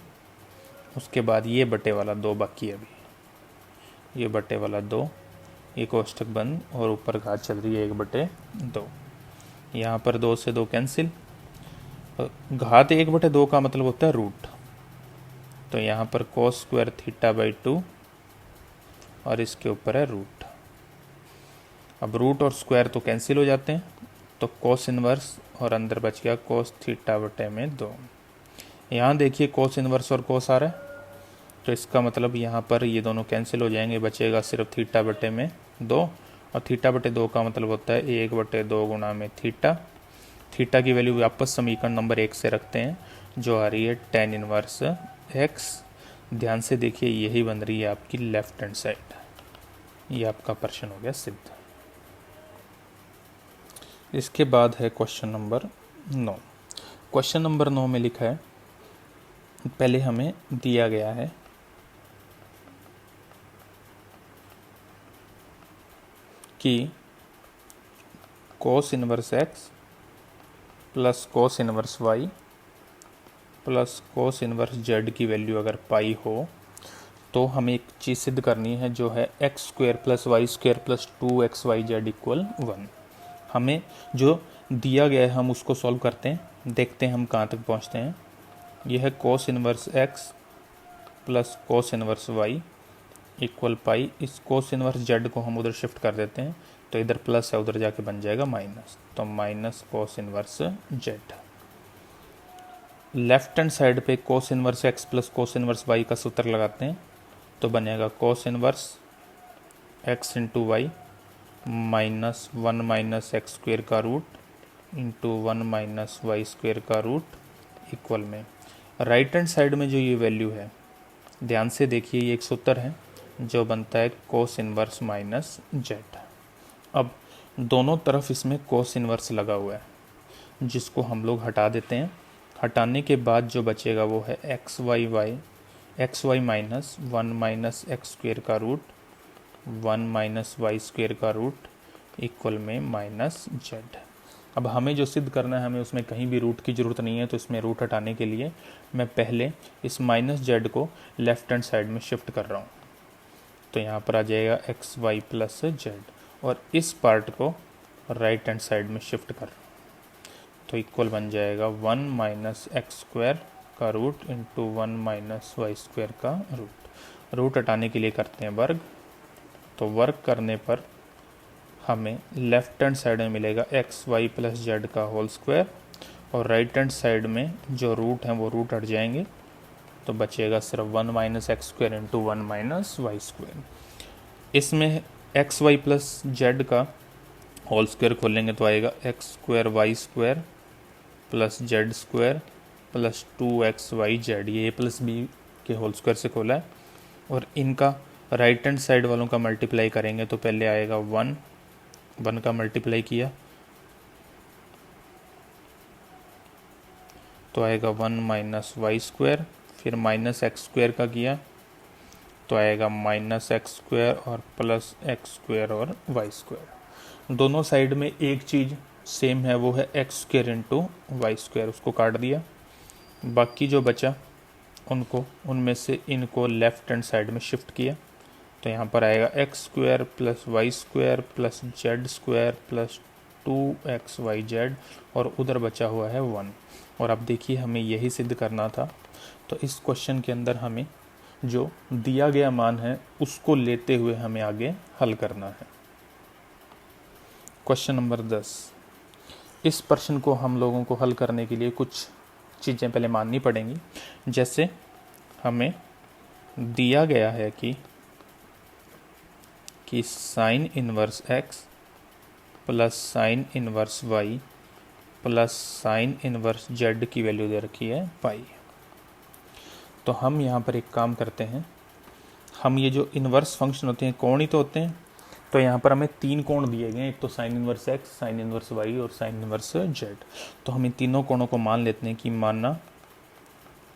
उसके बाद ये बटे वाला 2 बाकी है, अभी ये बटे वाला 2, ये कोष्ठक बंद और ऊपर घात चल रही है 1/2। यहाँ पर 2 से 2 कैंसिल, घात 1/2 का मतलब होता है रूट, तो यहाँ पर cos स्क्वायर थीटा बाई 2 और इसके ऊपर है रूट। अब रूट और स्क्वायर तो कैंसिल हो जाते हैं, तो cos इनवर्स और अंदर बच गया cos थीटा बटे में 2। यहाँ देखिए cos इनवर्स और cos आ रहा है, तो इसका मतलब यहाँ पर ये दोनों कैंसिल हो जाएंगे, बचेगा सिर्फ थीटा बटे में 2, और थीटा बटे 2 का मतलब होता है 1/2 गुणा में थीटा। थीटा की वैल्यू वापस समीकरण नंबर 1 से रखते हैं, जो आ रही है tan इनवर्स x। ध्यान से देखिए, यही बन रही है आपकी लेफ्ट हैंड साइड। ये आपका प्रश्न हो गया सिद्ध। इसके बाद है क्वेश्चन नंबर 9। क्वेश्चन नंबर 9 में लिखा है, पहले हमें दिया गया है कि cos inverse x plus cos inverse y plus cos inverse z की वैल्यू अगर पाई हो तो हमें एक चीज़ सिद्ध करनी है, जो है x square plus y square plus 2xyz equal 1। हमें जो दिया गया है हम उसको सॉल्व करते हैं, देखते हैं हम कहाँ तक पहुँचते हैं। यह है cos inverse x plus cos inverse y equal pi. इस cos इनवर्स z को हम उधर शिफ्ट कर देते हैं, तो इधर प्लस है उधर जाके बन जाएगा माइनस, तो minus cos inverse z। Left hand side पे cos inverse x plus cos inverse y का सूत्र लगाते हैं, तो बनेगा cos inverse x into y minus 1 minus x square का root into 1 minus y square का रूट इक्वल में राइट हैंड साइड में जो ये वैल्यू है, ध्यान से देखिए, ये एक सूत्र है जो बनता है cos इनवर्स माइनस z। अब दोनों तरफ इसमें cos इनवर्स लगा हुआ है, जिसको हम लोग हटा देते हैं। हटाने के बाद जो बचेगा वो है x y minus 1 minus x square का रूट 1 माइनस वाई स्क्वेयर का रूट इक्वल में माइनस जेड। अब हमें जो सिद्ध करना है, हमें उसमें कहीं भी रूट की ज़रूरत नहीं है, तो इसमें रूट हटाने के लिए मैं पहले इस माइनस जेड को लेफ्ट हैंड साइड में शिफ्ट कर रहा हूँ। तो यहाँ पर आ जाएगा एक्स वाई प्लस जेड, और इस पार्ट को राइट हैंड साइड में शिफ्ट कर रहा हूँ। तो इक्वल बन जाएगा 1 माइनस एक्स स्क्वायर का root into 1 minus y square का रूट। रूट हटाने के लिए करते हैं वर्ग। तो वर्ग करने पर हमें लेफ्ट हैंड साइड में मिलेगा एक्स वाई प्लस जेड का होल स्क्वायर, और राइट हैंड साइड में जो रूट हैं वो रूट हट जाएंगे, तो बचेगा सिर्फ 1 minus x square into 1 minus y square. इसमें एक्स वाई प्लस जेड का होल स्क्वायर खोलेंगे तो आएगा x square y square plus z square plus 2xy z. ये ए प्लस बी के होल स्क्वायर से खोला है, और इनका राइट हैंड साइड वालों का मल्टीप्लाई करेंगे तो पहले आएगा 1 का मल्टीप्लाई किया तो आएगा 1 माइनस वाई स्क्वायर, फिर माइनस एक्स स्क्वायर का किया तो आएगा माइनस एक्स स्क्वायर और प्लस एक्स स्क्वायर और वाई स्क्वायर। दोनों साइड में एक चीज़ सेम है, वो है x square into y square, उसको काट दिया। बाकी जो बचा उनमें से इनको लेफ्ट हैंड साइड में शिफ्ट किया, तो यहाँ पर आएगा x square plus y square plus z square plus 2xyz, और उधर बचा हुआ है 1। और अब देखिए हमें यही सिद्ध करना था, तो इस क्वेश्चन के अंदर हमें जो दिया गया मान है उसको लेते हुए हमें आगे हल करना है। Question number 10। इस प्रश्न को हम लोगों को हल करने के लिए कुछ चीज़ें पहले माननी पड़ेंगी। जैसे हमें दिया गया है कि sine inverse x plus sine inverse y plus sine inverse z की वैल्यू दे रखी है पाई। तो हम यहाँ पर एक काम करते हैं, हम ये जो इनवर्स फंक्शन होते हैं कोण ही तो होते हैं, तो यहाँ पर हमें 3 कोण दिए गए हैं, एक तो sine inverse x, sine inverse y और साइन इनवर्स z। तो हम इन तीनों कोणों को मान लेते हैं कि मानना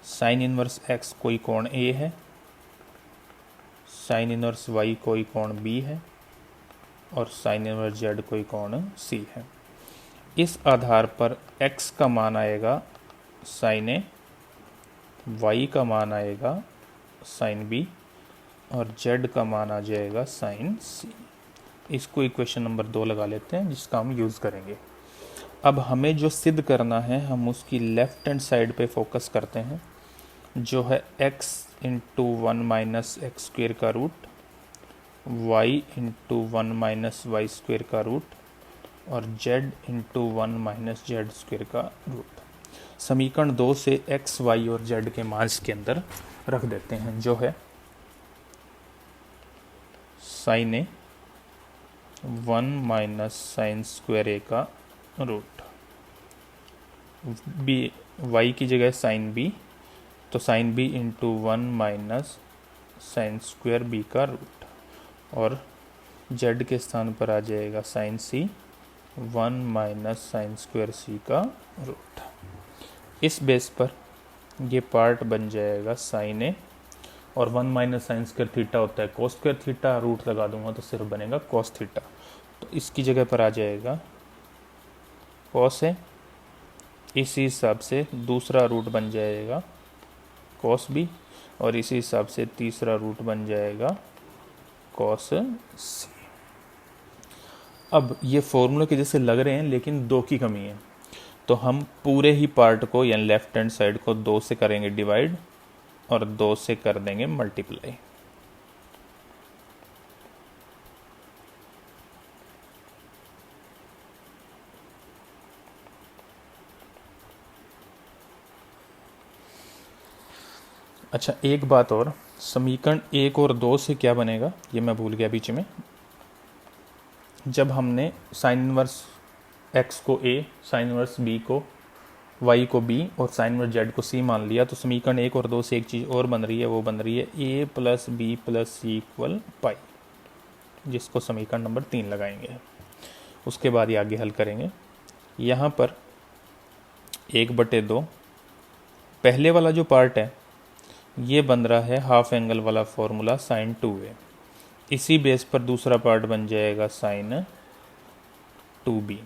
साइन इनवर्स x कोई कोण A है, साइन इनवर्स y कोई कोण B है, और साइन इनवर्स z कोई कोण C है। इस आधार पर x का मान आएगा साइन A, y का मान आएगा साइन B, और z का मान आ जाएगा साइन C। इसको इक्वेशन नंबर 2 लगा लेते हैं, जिसका हम यूज़ करेंगे। अब हमें जो सिद्ध करना है हम उसकी लेफ्ट हैंड साइड पे फोकस करते हैं, जो है x into 1 minus x square का root, y into 1 minus y square का रूट, और z into 1 minus z square का रूट। समीकरण 2 से x, y और z के मान के अंदर रख देते हैं, जो है sine A 1 minus sine square A का रूट, बी वाई की जगह साइन बी, तो sine B into 1 minus sine square B का रूट, और जेड के स्थान पर आ जाएगा sine C 1 minus sine square C का रूट। इस बेस पर ये पार्ट बन जाएगा साइन ए, और 1 माइनस साइन स्क्वायर थीटा होता है कोस स्क्वायर थीटा, रूट लगा दूंगा तो सिर्फ बनेगा कोस थीटा। तो इसकी जगह पर आ जाएगा कोस ए, इसी हिसाब से दूसरा रूट बन जाएगा कोस बी, और इसी हिसाब से तीसरा रूट बन जाएगा कोस सी। अब ये फॉर्मूले के जैसे लग रहे हैं, लेकिन 2 की कमी है, तो हम पूरे ही पार्ट को यानी लेफ्ट हैंड साइड को 2 से करेंगे डिवाइड, और 2 से कर देंगे मल्टीप्लाई। अच्छा, एक बात और, समीकरण 1 और 2 से क्या बनेगा ये मैं भूल गया बीच में। जब हमने साइन इनवर्स x को a, साइन इनवर्स b को y को b और साइन इनवर्स z को c मान लिया, तो समीकरण 1 और 2 से एक चीज़ और बन रही है, वो बन रही है a plus B plus C equal pi, जिसको समीकरण नंबर 3 लगाएंगे। उसके बाद ये आगे हल करेंगे। यहाँ पर 1/2। पहले वाला जो पार्ट है ये बन रहा है हाफ एंगल वाला फॉर्मूला साइन 2a। इसी बेस पर दूसरा पार्ट बन जाएगा साइन 2b।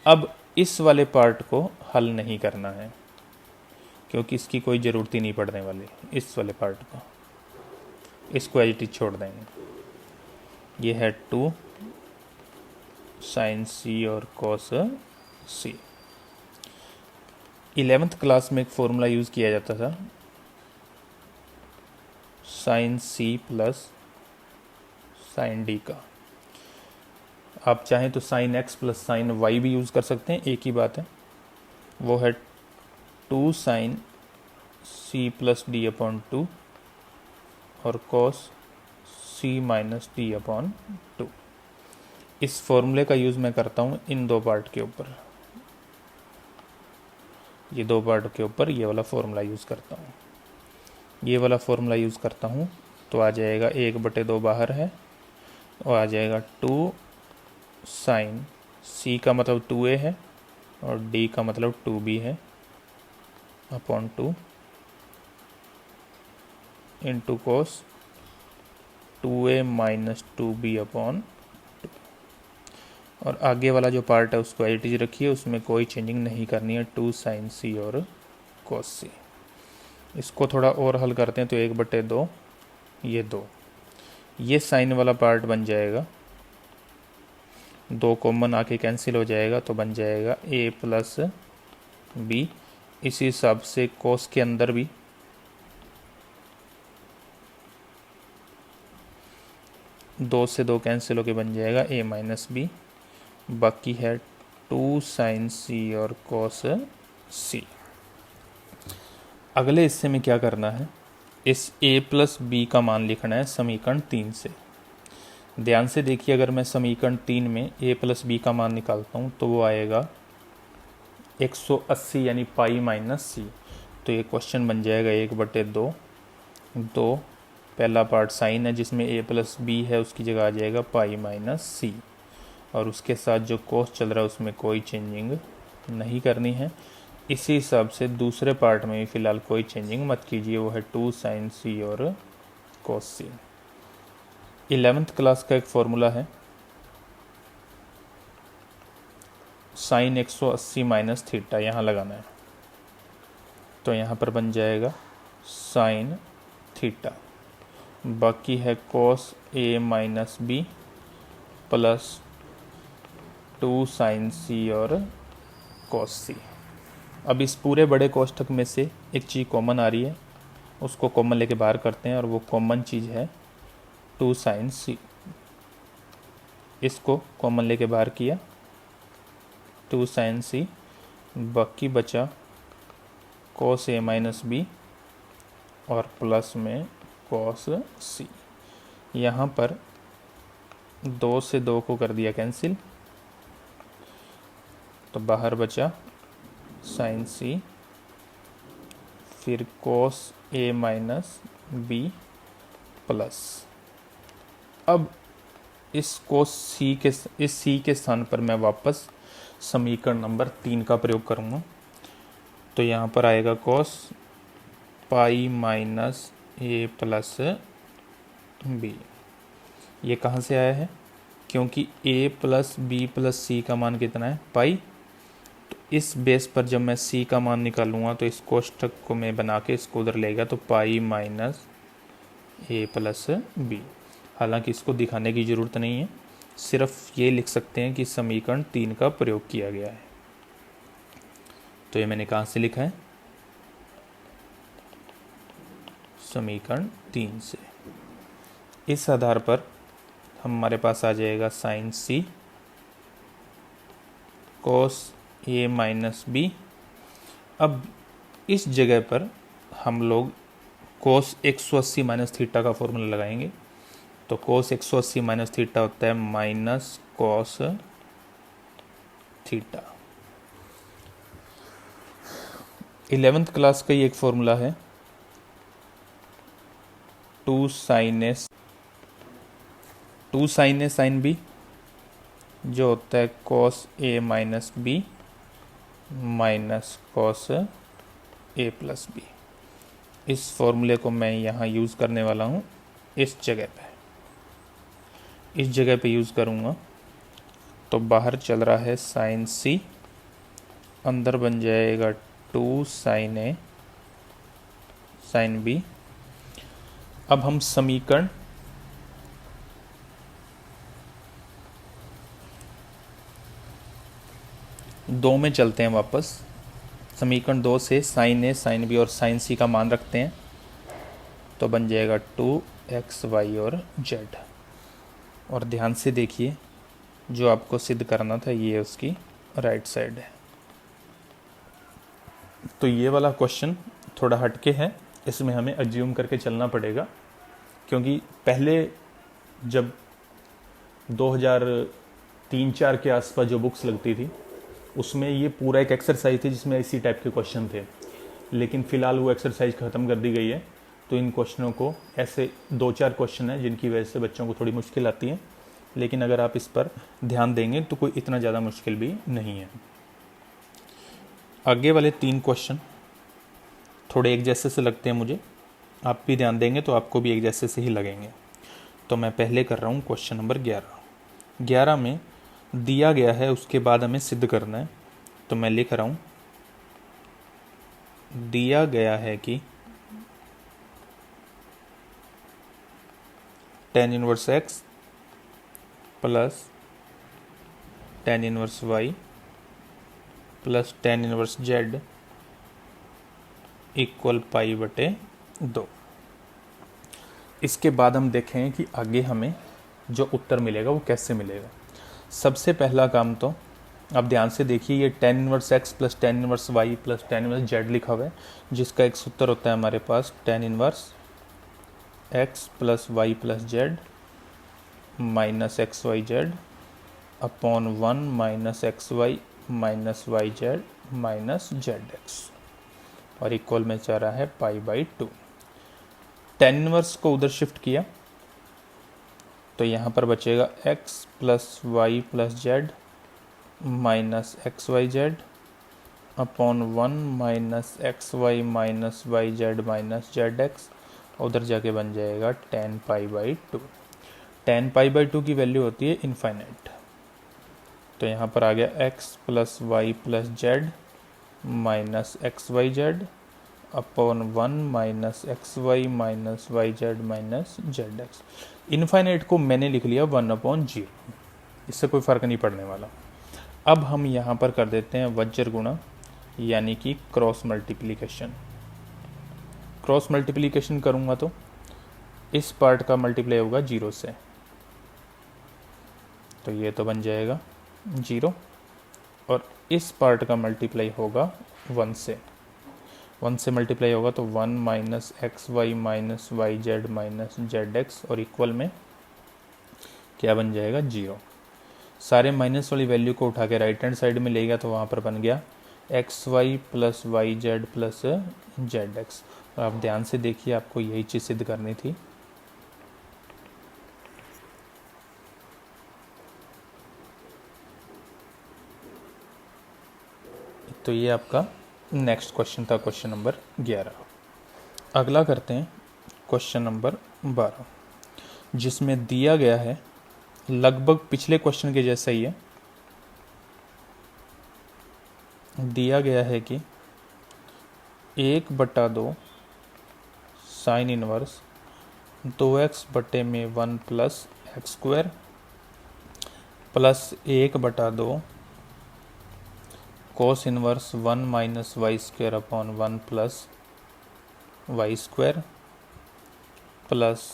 अब इस वाले पार्ट को हल नहीं करना है क्योंकि इसकी कोई ज़रूरत ही नहीं पड़ने वाली। इस वाले पार्ट को, इसको एज इट इज छोड़ देंगे। ये है 2 साइन c और कॉस c। 11th क्लास में एक फॉर्मूला यूज़ किया जाता था sine c plus sine d का। आप चाहें तो sine x plus sine y भी यूज़ कर सकते हैं, एक ही बात है। वो है 2 sine c plus D upon 2 और cos c minus D upon 2। इस फॉर्मूले का यूज़ मैं करता हूँ इन दो पार्ट के ऊपर, ये दो पार्ट के ऊपर ये वाला फॉर्मूला यूज़ करता हूँ। ये वाला फॉर्मूला यूज़ करता हूँ तो आ जाएगा 1/2 बाहर है और आ जाएगा 2 साइन c का मतलब 2a है और d का मतलब 2b है upon 2 into cos 2a minus 2b upon 2। और आगे वाला जो पार्ट है उसको एज इट इज रखिए, उसमें कोई चेंजिंग नहीं करनी है। 2 साइन c और कॉस c। इसको थोड़ा और हल करते हैं तो 1/2 ये 2, ये साइन वाला पार्ट बन जाएगा, 2 कॉमन आके कैंसिल हो जाएगा तो बन जाएगा a प्लस b। इसी हिसाब से कॉस के अंदर भी 2 से 2 कैंसिल होके बन जाएगा a माइनस b। बाकी है 2 साइन c और कॉस c। अगले हिस्से में क्या करना है, इस a प्लस b का मान लिखना है समीकरण 3 से। ध्यान से देखिए, अगर मैं समीकरण 3 में a प्लस b का मान निकालता हूँ तो वो आएगा 180 यानी पाई माइनस c। तो ये क्वेश्चन बन जाएगा 1/2। 2 पहला पार्ट साइन है जिसमें a प्लस b है, उसकी जगह आ जाएगा पाई माइनस c। और उसके साथ जो कोस चल रहा है उसमें कोई चेंजिंग नहीं करनी है। इसी हिसाब से दूसरे पार्ट में भी फ़िलहाल कोई चेंजिंग मत कीजिए, वो है 2 साइन c और कोस c। 11th क्लास का एक फॉर्मूला है साइन 180 माइनस थीटा, यहाँ लगाना है तो यहाँ पर बन जाएगा साइन थीटा। बाकी है cos a minus b plus 2 sine c और कॉस c। अब इस पूरे बड़े कोष्ठक में से एक चीज़ कॉमन आ रही है, उसको कॉमन लेके बाहर करते हैं और वो कॉमन चीज़ है 2 साइन c। इसको कॉमन लेके बाहर किया 2 साइन c। बाकी बचा कॉस a माइनस b और प्लस में कॉस c। यहाँ पर 2 से 2 को कर दिया कैंसिल तो बाहर बचा साइन c, फिर cos a minus b plus. अब इस कॉस c के इस c के स्थान पर मैं वापस समीकरण नंबर 3 का प्रयोग करूँगा तो यहाँ पर आएगा cos pi minus a plus b। ये कहाँ से आया है, क्योंकि a plus b plus c का मान कितना है पाई। तो इस बेस पर जब मैं c का मान निकालूंगा तो इस कोष्ठक को मैं बना के इसको उधर लेगा तो pi minus a plus b। हालांकि इसको दिखाने की ज़रूरत नहीं है, सिर्फ ये लिख सकते हैं कि समीकरण 3 का प्रयोग किया गया है। तो ये मैंने कहाँ से लिखा है, समीकरण 3 से। इस आधार पर हमारे पास आ जाएगा sine c cos a minus b। अब इस जगह पर हम लोग कॉस 180 माइनस थीटा का फॉर्मूला लगाएंगे तो कॉस 180 माइनस थीटा होता है minus cos theta. 11th class का ही एक फॉर्मूला है 2 साइन ए साइन बी जो होता है cos a minus b minus cos a plus b. इस फॉर्मूले को मैं यहाँ यूज़ करने वाला हूँ इस जगह पे यूज़ करूँगा। तो बाहर चल रहा है साइन सी, अंदर बन जाएगा 2 साइन ए साइन बी। अब हम समीकरण दो में चलते हैं वापस। समीकरण 2 से साइन ए साइन बी और साइन सी का मान रखते हैं, तो बन जाएगा 2xy और z। और ध्यान से देखिए, जो आपको सिद्ध करना था ये उसकी राइट साइड है। तो ये वाला क्वेश्चन थोड़ा हटके है, इसमें हमें अज्यूम करके चलना पड़ेगा, क्योंकि पहले जब 2003-4 के आसपास जो बुक्स लगती थी उसमें ये पूरा एक एक्सरसाइज थी जिसमें इसी टाइप के क्वेश्चन थे, लेकिन फ़िलहाल वो एक्सरसाइज ख़त्म कर दी गई है। तो इन क्वेश्चनों को ऐसे 2-4 क्वेश्चन हैं जिनकी वजह से बच्चों को थोड़ी मुश्किल आती है, लेकिन अगर आप इस पर ध्यान देंगे तो कोई इतना ज़्यादा मुश्किल भी नहीं है। आगे वाले 3 क्वेश्चन थोड़े एक जैसे से लगते हैं मुझे, आप भी ध्यान देंगे तो आपको भी एक जैसे से ही लगेंगे। तो मैं पहले कर रहा हूँ क्वेश्चन नंबर 11 में दिया गया है, उसके बाद हमें सिद्ध करना है। तो मैं लिख रहा हूँ, दिया गया है कि tan inverse x plus tan inverse y plus tan inverse z equal pi बटे 2। इसके बाद हम देखें कि आगे हमें जो उत्तर मिलेगा वो कैसे मिलेगा। सबसे पहला काम तो आप ध्यान से देखिए, ये tan inverse x plus tan inverse y plus tan inverse z लिखा हुआ है, जिसका एक सूत्र होता है हमारे पास tan inverse x plus y plus z minus x y z upon 1 minus x y minus y z minus z x, और इक्वल में चल रहा है पाई बाई 2। tan इनवर्स को उधर शिफ्ट किया तो यहाँ पर बचेगा x plus Y plus z minus x y z upon 1 minus x y minus y z minus z x, उधर जाके बन जाएगा tan pi by 2। tan pi by 2 की वैल्यू होती है इनफाइनाइट। तो यहाँ पर आ गया x plus Y plus z minus x y z upon 1 minus x y minus y z minus z x. Infinite को मैंने लिख लिया 1/0, इससे कोई फ़र्क नहीं पड़ने वाला। अब हम यहाँ पर कर देते हैं वज्र गुणा, यानी कि क्रॉस मल्टीप्लिकेशन। क्रॉस मल्टीप्लिकेशन करूँगा तो इस पार्ट का मल्टीप्लाई होगा 0 से, तो ये तो बन जाएगा 0, और इस पार्ट का मल्टीप्लाई होगा 1 से। 1 से मल्टीप्लाई होगा तो 1 minus x y minus y z minus z x, और इक्वल में क्या बन जाएगा 0। सारे माइनस वाली वैल्यू को उठा के राइट हैंड साइड में ले गया तो वहाँ पर बन गया x y plus y z plus z x. और आप ध्यान से देखिए, आपको यही चीज़ सिद्ध करनी थी। तो ये आपका नेक्स्ट क्वेश्चन था, क्वेश्चन नंबर 11। अगला करते हैं क्वेश्चन नंबर 12, जिसमें दिया गया है लगभग पिछले क्वेश्चन के जैसा ही है। दिया गया है कि 1/2 साइन इनवर्स 2x बटे में 1 plus x square plus 1/2 cos inverse 1 minus y square upon 1 plus y square plus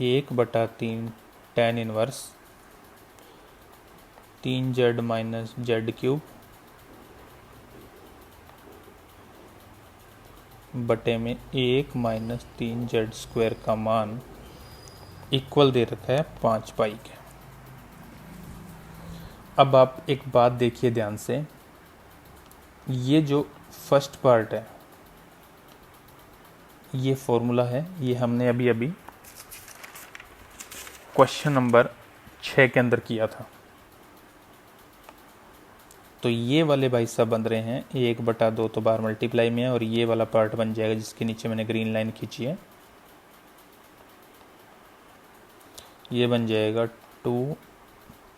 1/3 tan inverse 3z minus z cube बटे में 1 माइनस 3z स्क्वायर का मान इक्वल दे रखा है 5 पाई के। अब आप एक बात देखिए ध्यान से, ये जो फर्स्ट पार्ट है ये फॉर्मूला है, ये हमने अभी अभी क्वेश्चन नंबर 6 के अंदर किया था। तो ये वाले भाई साहब बन रहे हैं 1/2 तो बाहर मल्टीप्लाई में है, और ये वाला पार्ट बन जाएगा जिसके नीचे मैंने ग्रीन लाइन खींची है, ये बन जाएगा 2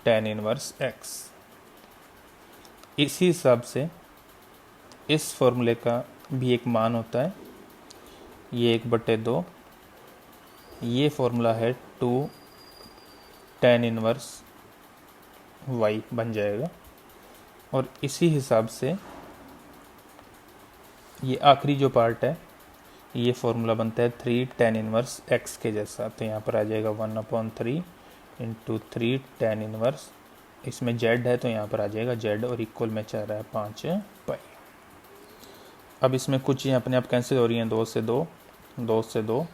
tan इनवर्स x। इसी हिसाब से इस फॉर्मूले का भी एक मान होता है, ये 1/2, ये फॉर्मूला है 2 tan इनवर्स y बन जाएगा। और इसी हिसाब से ये आखिरी जो पार्ट है ये फॉर्मूला बनता है 3 tan इनवर्स x के जैसा। तो यहाँ पर आ जाएगा 1/3 इंटू 3 tan इनवर्स, इसमें z है तो यहाँ पर आ जाएगा z, और इक्वल में चल रहा है 5 पाई। अब इसमें कुछ चीज़ें अपने आप कैंसिल हो रही हैं, 2 से 2, 2 से 2,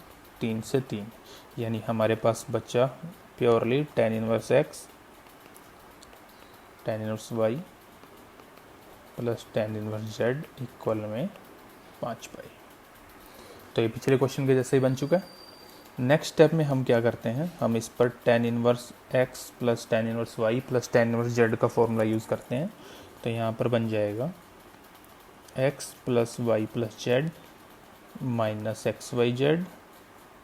3 से 3, यानी हमारे पास बचा purely tan inverse x, tan inverse y plus tan inverse z equal में 5 पाई। तो ये पिछले क्वेश्चन के जैसे ही बन चुका है। नेक्स्ट स्टेप में हम क्या करते हैं, हम इस पर tan inverse x plus tan inverse y plus tan inverse z का फॉर्मूला यूज़ करते हैं। तो यहाँ पर बन जाएगा x plus y plus z minus x y z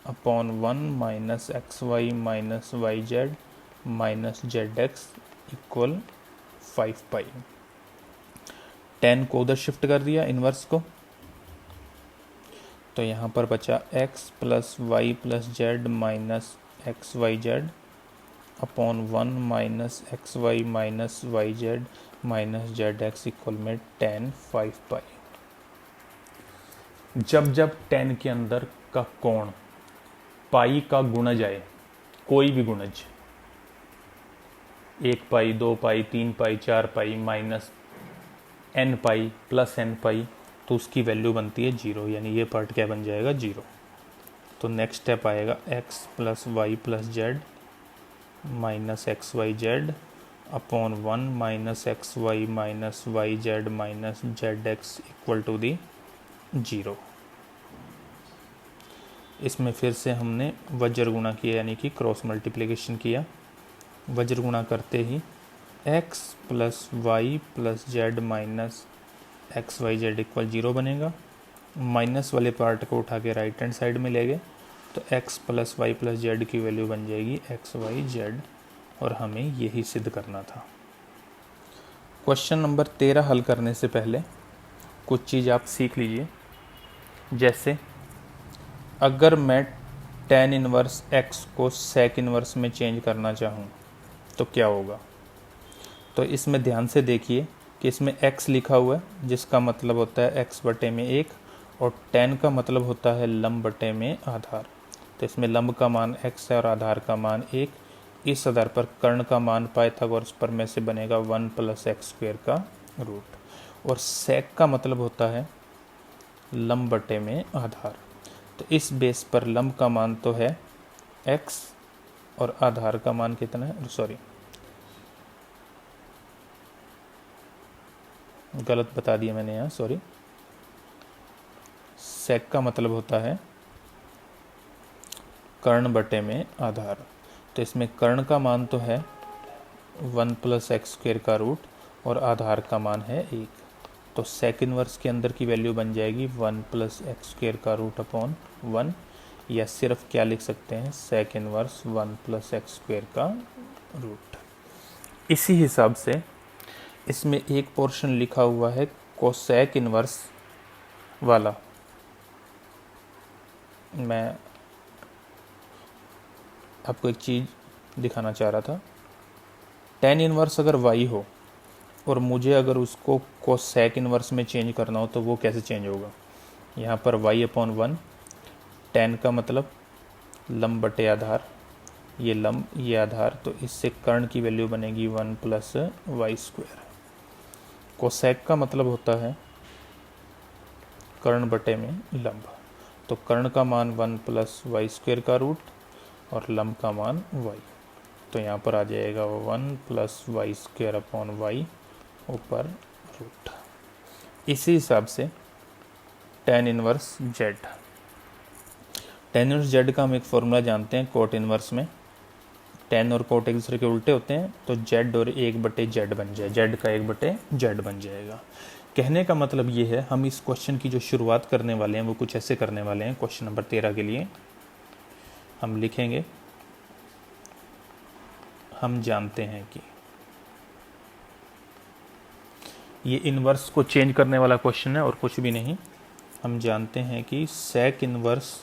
upon 1 minus x y minus y z minus z x equal 5 pi. 10 को उधर शिफ्ट कर दिया इनवर्स को, तो यहाँ पर बचा x plus Y plus z minus x y z upon 1 minus x y minus y z minus z x equal में 10 5 पाई। जब जब 10 के अंदर का कोण पाई का गुणज आए, कोई भी गुणज 1 पाई 2 पाई 3 पाई 4 pi minus n pi plus n पाई, तो उसकी वैल्यू बनती है 0, यानी ये पार्ट क्या बन जाएगा 0। तो नेक्स्ट स्टेप आएगा x plus Y plus z minus x y z upon 1 minus x y minus y z minus z x equal to the 0। इसमें फिर से हमने वज्र गुणा किया, यानी कि क्रॉस मल्टीप्लिकेशन किया। वज्र गुणा करते ही x plus Y plus z minus x y z equal 0 बनेगा। माइनस वाले पार्ट को उठा के राइट हैंड साइड में ले गए, तो x प्लस वाई प्लस जेड की वैल्यू बन जाएगी एक्स वाई जेड, और हमें यही सिद्ध करना था। क्वेश्चन नंबर 13 हल करने से पहले कुछ चीज़ आप सीख लीजिए। जैसे अगर मैं tan इनवर्स x को sec इनवर्स में चेंज करना चाहूँ तो क्या होगा। तो इसमें ध्यान से देखिए कि इसमें x लिखा हुआ है, जिसका मतलब होता है x बटे में 1, और tan का मतलब होता है लंब बटे में आधार। तो इसमें लंब का मान x है और आधार का मान 1। इस आधार पर कर्ण का मान पाइथागोरस प्रमेय से बनेगा 1 प्लस एक्स स्क्वायर का रूट, और sec का मतलब होता है लंब बटे में आधार। तो इस बेस पर लंब का मान तो है x और आधार का मान कितना है, सॉरी गलत बता दिया मैंने यहाँ, सॉरी। sec का मतलब होता है कर्ण बटे में आधार। तो इसमें कर्ण का मान तो है 1 प्लस एक्स स्क्वायर का रूट, और आधार का मान है 1। तो sec इनवर्स के अंदर की वैल्यू बन जाएगी 1 प्लस एक्स स्क्वायर का रूट अपॉन 1, या सिर्फ क्या लिख सकते हैं sec inverse 1 plus x square का रूट। इसी हिसाब से इसमें एक पोर्शन लिखा हुआ है कोसेक इनवर्स वाला। मैं आपको एक चीज़ दिखाना चाह रहा था। tan इनवर्स अगर y हो और मुझे अगर उसको कोसेक इनवर्स में चेंज करना हो तो वो कैसे चेंज होगा। यहाँ पर y अपॉन 1, tan का मतलब लंब बटे आधार, ये लंब ये आधार, तो इससे कर्ण की वैल्यू बनेगी 1 प्लस वाई स्क्वायर। कोसेक का मतलब होता है कर्ण बटे में लंब, तो कर्ण का मान 1 प्लस वाई स्क्वायर का रूट और लंब का मान y। तो यहाँ पर आ जाएगा 1 plus y square upon y ऊपर रूट। इसी हिसाब से tan inverse z, tan inverse z का हम एक फॉर्मूला जानते हैं कोट इनवर्स में, tan और cot एक दूसरे के उल्टे होते हैं, तो z और 1/z बन जाए, z का 1/z बन जाएगा। कहने का मतलब ये है, हम इस क्वेश्चन की जो शुरुआत करने वाले हैं वो कुछ ऐसे करने वाले हैं। क्वेश्चन नंबर 13 के लिए हम लिखेंगे, हम जानते हैं कि, ये इनवर्स को चेंज करने वाला क्वेश्चन है और कुछ भी नहीं। हम जानते हैं कि sec इनवर्स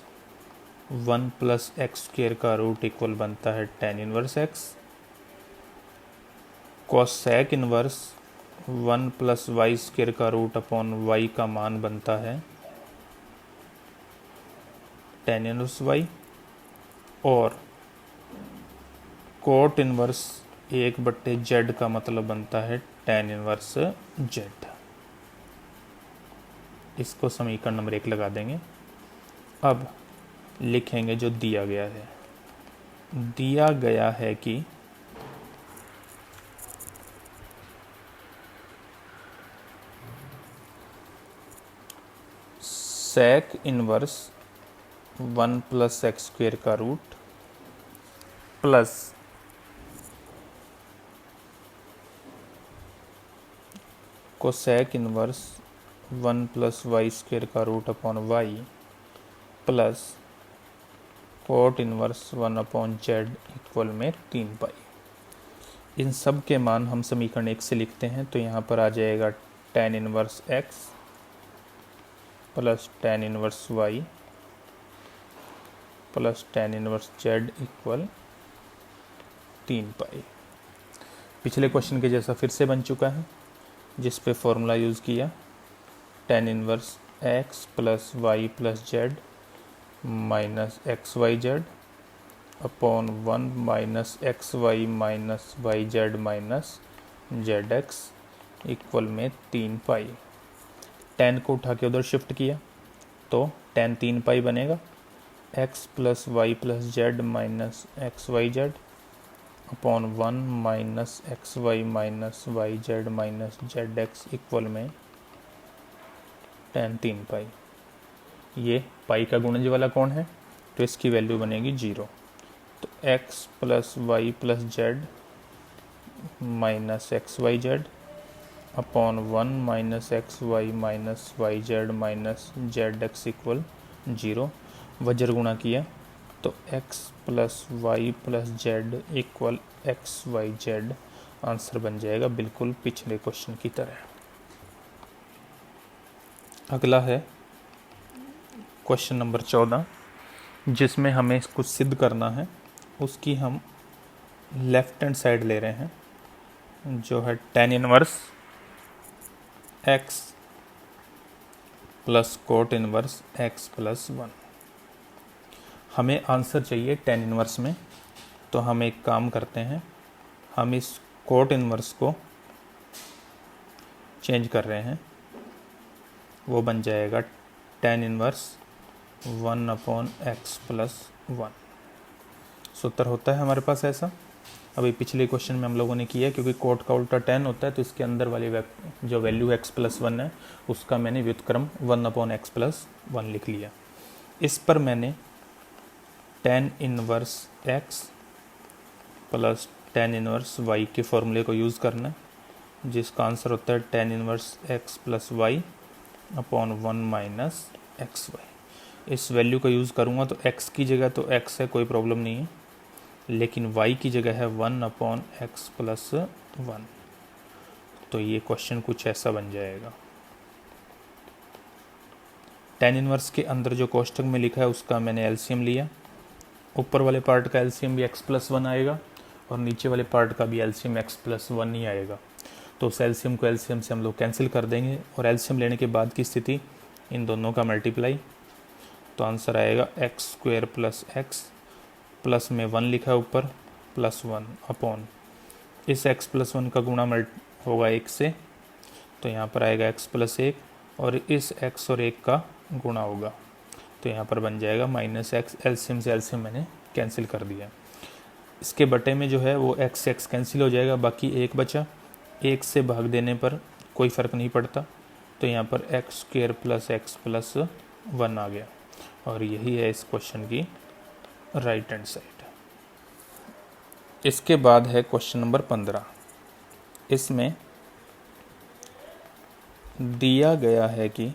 1 + x² का रूट इक्वल बनता है tan inverse x, cosec inverse 1 + y² का रूट अपॉन y का मान बनता है tan इनवर्स y, और cot इनवर्स 1/z का मतलब बनता है tan इनवर्स z। इसको समीकरण नंबर 1 लगा देंगे। अब लिखेंगे जो दिया गया है। दिया गया है कि sec इनवर्स 1 + x² का root plus cosec inverse 1 + y² का root upon y plus cot inverse 1/z equal में 3 पाई। इन सब के मान हम समीकरण 1 से लिखते हैं, तो यहाँ पर आ जाएगा tan inverse x plus tan inverse y plus tan inverse z equal 3 पाई। पिछले क्वेश्चन के जैसा फिर से बन चुका है, जिस पे फॉर्मूला यूज़ किया, tan inverse x plus y plus z minus XYZ upon 1 minus XY minus YZ minus ZX equal में 3 पाई। tan को उठा के उधर शिफ्ट किया तो tan 3 पाई बनेगा, x plus Y plus z minus XYZ upon 1 minus XY minus YZ minus ZX equal में tan 3 पाई। ये पाई का गुणज वाला कोण है, तो इसकी वैल्यू बनेगी 0। तो x plus Y plus z minus XYZ upon 1 minus XY minus YZ minus ZX equal 0। वज्र गुणा किया तो x plus Y plus z equal XYZ answer बन जाएगा बिल्कुल पिछले क्वेश्चन की तरह। अगला है क्वेश्चन नंबर 14, जिसमें हमें कुछ सिद्ध करना है। उसकी हम लेफ्ट हैंड साइड ले रहे हैं, जो है tan inverse x plus cot inverse x plus 1। हमें आंसर चाहिए tan इनवर्स में, तो हम एक काम करते हैं, हम इस कोट इनवर्स को चेंज कर रहे हैं, वो बन जाएगा tan इनवर्स 1/x प्लस 1। सूत्र होता है हमारे पास ऐसा। अभी पिछले क्वेश्चन में हम लोगों ने किया, क्योंकि कोट का उल्टा tan होता है, तो इसके अंदर वाली जो वैल्यू x प्लस 1 है उसका मैंने व्युत्क्रम 1/x प्लस 1 लिख लिया। इस पर मैंने tan inverse x plus tan inverse y के फॉर्मूले को यूज़ करना है, जिसका आंसर होता है tan inverse x plus y upon 1 minus XY। इस वैल्यू का यूज़ करूँगा तो x की जगह तो x है, कोई प्रॉब्लम नहीं है, लेकिन y की जगह है 1/x प्लस 1। तो ये क्वेश्चन कुछ ऐसा बन जाएगा। tan इनवर्स के अंदर जो कोष्ठक में लिखा है उसका मैंने एलसीएम लिया। ऊपर वाले पार्ट का एलसीएम भी x प्लस 1 आएगा और नीचे वाले पार्ट का भी एलसीएम x प्लस 1 ही आएगा। तो उस एलसीएम को एलसीएम से हम लोग कैंसिल कर देंगे, और एलसीएम लेने के बाद की स्थिति इन दोनों का मल्टीप्लाई, तो आंसर आएगा x² प्लस x प्लस में 1 लिखा है ऊपर प्लस 1 अपॉन इस x प्लस 1 का गुणा होगा 1 से, तो यहाँ पर आएगा x प्लस 1, और इस x और 1 का गुणा होगा, तो यहाँ पर बन जाएगा माइनस x। एलसीएम से एलसीएम मैंने कैंसिल कर दिया। इसके बटे में जो है वो x कैंसिल हो जाएगा, बाकी 1 बचा। 1 से भाग देने पर कोई फ़र्क नहीं पड़ता, तो यहाँ पर x² प्लस x प्लस 1 आ गया, और यही है इस क्वेश्चन की राइट हैंड साइड। इसके बाद है क्वेश्चन नंबर 15। इसमें दिया गया है कि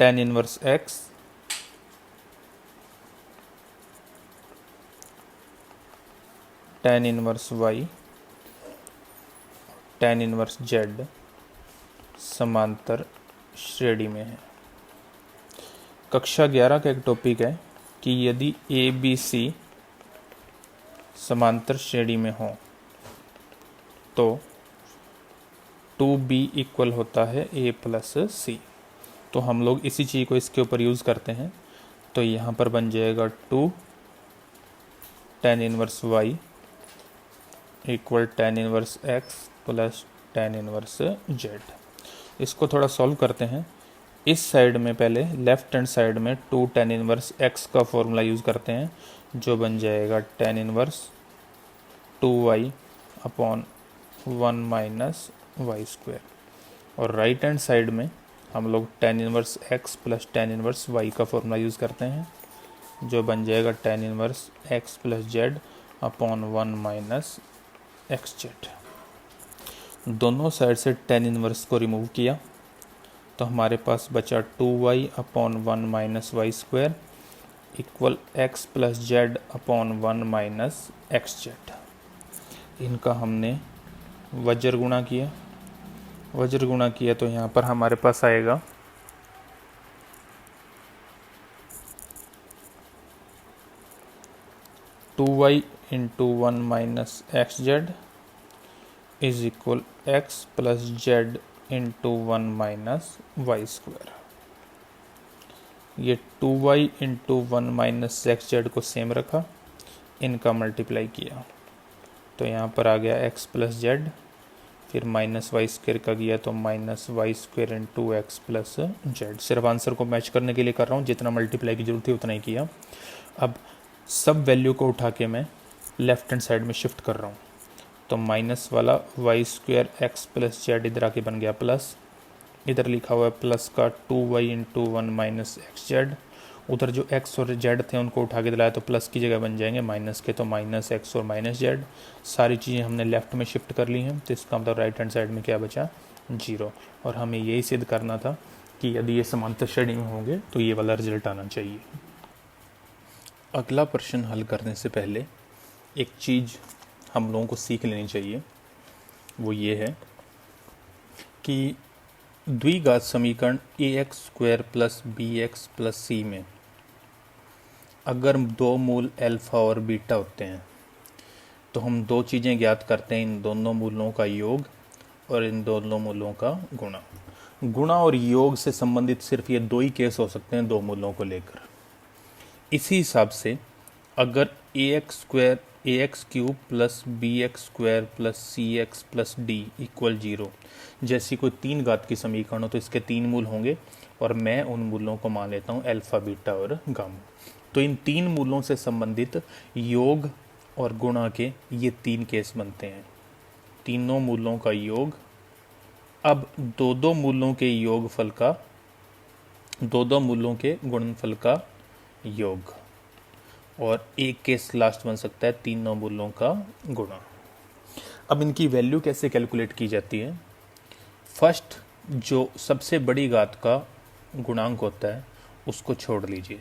tan inverse x tan inverse y tan inverse z समांतर श्रेणी में है। कक्षा 11 का एक टॉपिक है कि यदि ए बी सी समांतर श्रेणी में हो तो 2b इक्वल होता है a प्लस सी। तो हम लोग इसी चीज़ को इसके ऊपर यूज़ करते हैं। तो यहाँ पर बन जाएगा 2 tan inverse y equal tan inverse x plus tan inverse z। इसको थोड़ा सॉल्व करते हैं। इस साइड में पहले लेफ्ट हैंड साइड में 2 tan इनवर्स x का फॉर्मूला यूज़ करते हैं, जो बन जाएगा tan inverse 2y upon 1 minus y square. और राइट हैंड साइड में हम लोग tan inverse x plus tan inverse y का फॉर्मूला यूज़ करते हैं, जो बन जाएगा tan inverse x plus z upon 1 minus x z. दोनों साइड से tan इनवर्स को रिमूव किया तो हमारे पास बचा 2y upon 1 minus y square equal x plus z upon 1 minus x z. इनका हमने वज्र गुणा किया तो यहाँ पर हमारे पास आएगा 2y into 1 minus x z is equal x plus z into 1 minus y square. ये 2y into 1 minus x z को सेम रखा, इनका मल्टीप्लाई किया तो यहाँ पर आ गया x प्लस जेड, फिर माइनस वाई स्क्वायर का किया तो minus y square into x plus z. सिर्फ आंसर को मैच करने के लिए कर रहा हूँ, जितना मल्टीप्लाई की जरूरत थी उतना ही किया। अब सब वैल्यू को उठा के मैं लेफ्ट हैंड साइड में शिफ्ट कर रहा हूँ, तो माइनस वाला y square x plus z इधर आके बन गया प्लस, इधर लिखा हुआ है प्लस का 2y into 1 minus x Z. उधर जो x और z थे उनको उठा के दिलाया तो प्लस की जगह बन जाएंगे माइनस के, तो माइनस x और माइनस z। सारी चीज़ें हमने लेफ़्ट में शिफ्ट कर ली हैं, तो इसका मतलब राइट हैंड साइड में क्या बचा 0। और हमें यही सिद्ध करना था कि यदि ये समांतर श्रेणी में होंगे तो ये वाला रिजल्ट आना चाहिए। अगला प्रश्न हल करने से पहले एक चीज़ हम लोगों को सीख लेनी चाहिए, वो ये है कि द्विघात समीकरण ax square plus bx plus c में अगर दो मूल अल्फ़ा और बीटा होते हैं तो हम दो चीज़ें ज्ञात करते हैं, इन दोनों मूलों का योग और इन दोनों मूलों का गुणा। गुणा और योग से संबंधित सिर्फ ये दो ही केस हो सकते हैं दो मूलों को लेकर। इसी हिसाब से अगर ax cube plus bx square plus cx plus d equal 0 जैसी कोई तीन घात की समीकरण हो तो इसके तीन मूल होंगे, और मैं उन मूलों को मान लेता हूँ अल्फा बीटा और गामा। तो इन तीन मूलों से संबंधित योग और गुणा के ये तीन केस बनते हैं, तीनों मूलों का योग। अब दो मूलों के योगफल का, दो मूलों के गुणनफल का योग, और एक केस लास्ट बन सकता है तीनों मूलों का गुणा। अब इनकी वैल्यू कैसे कैलकुलेट की जाती है? फर्स्ट जो सबसे बड़ी घात का गुणांक होता है उसको छोड़ लीजिए,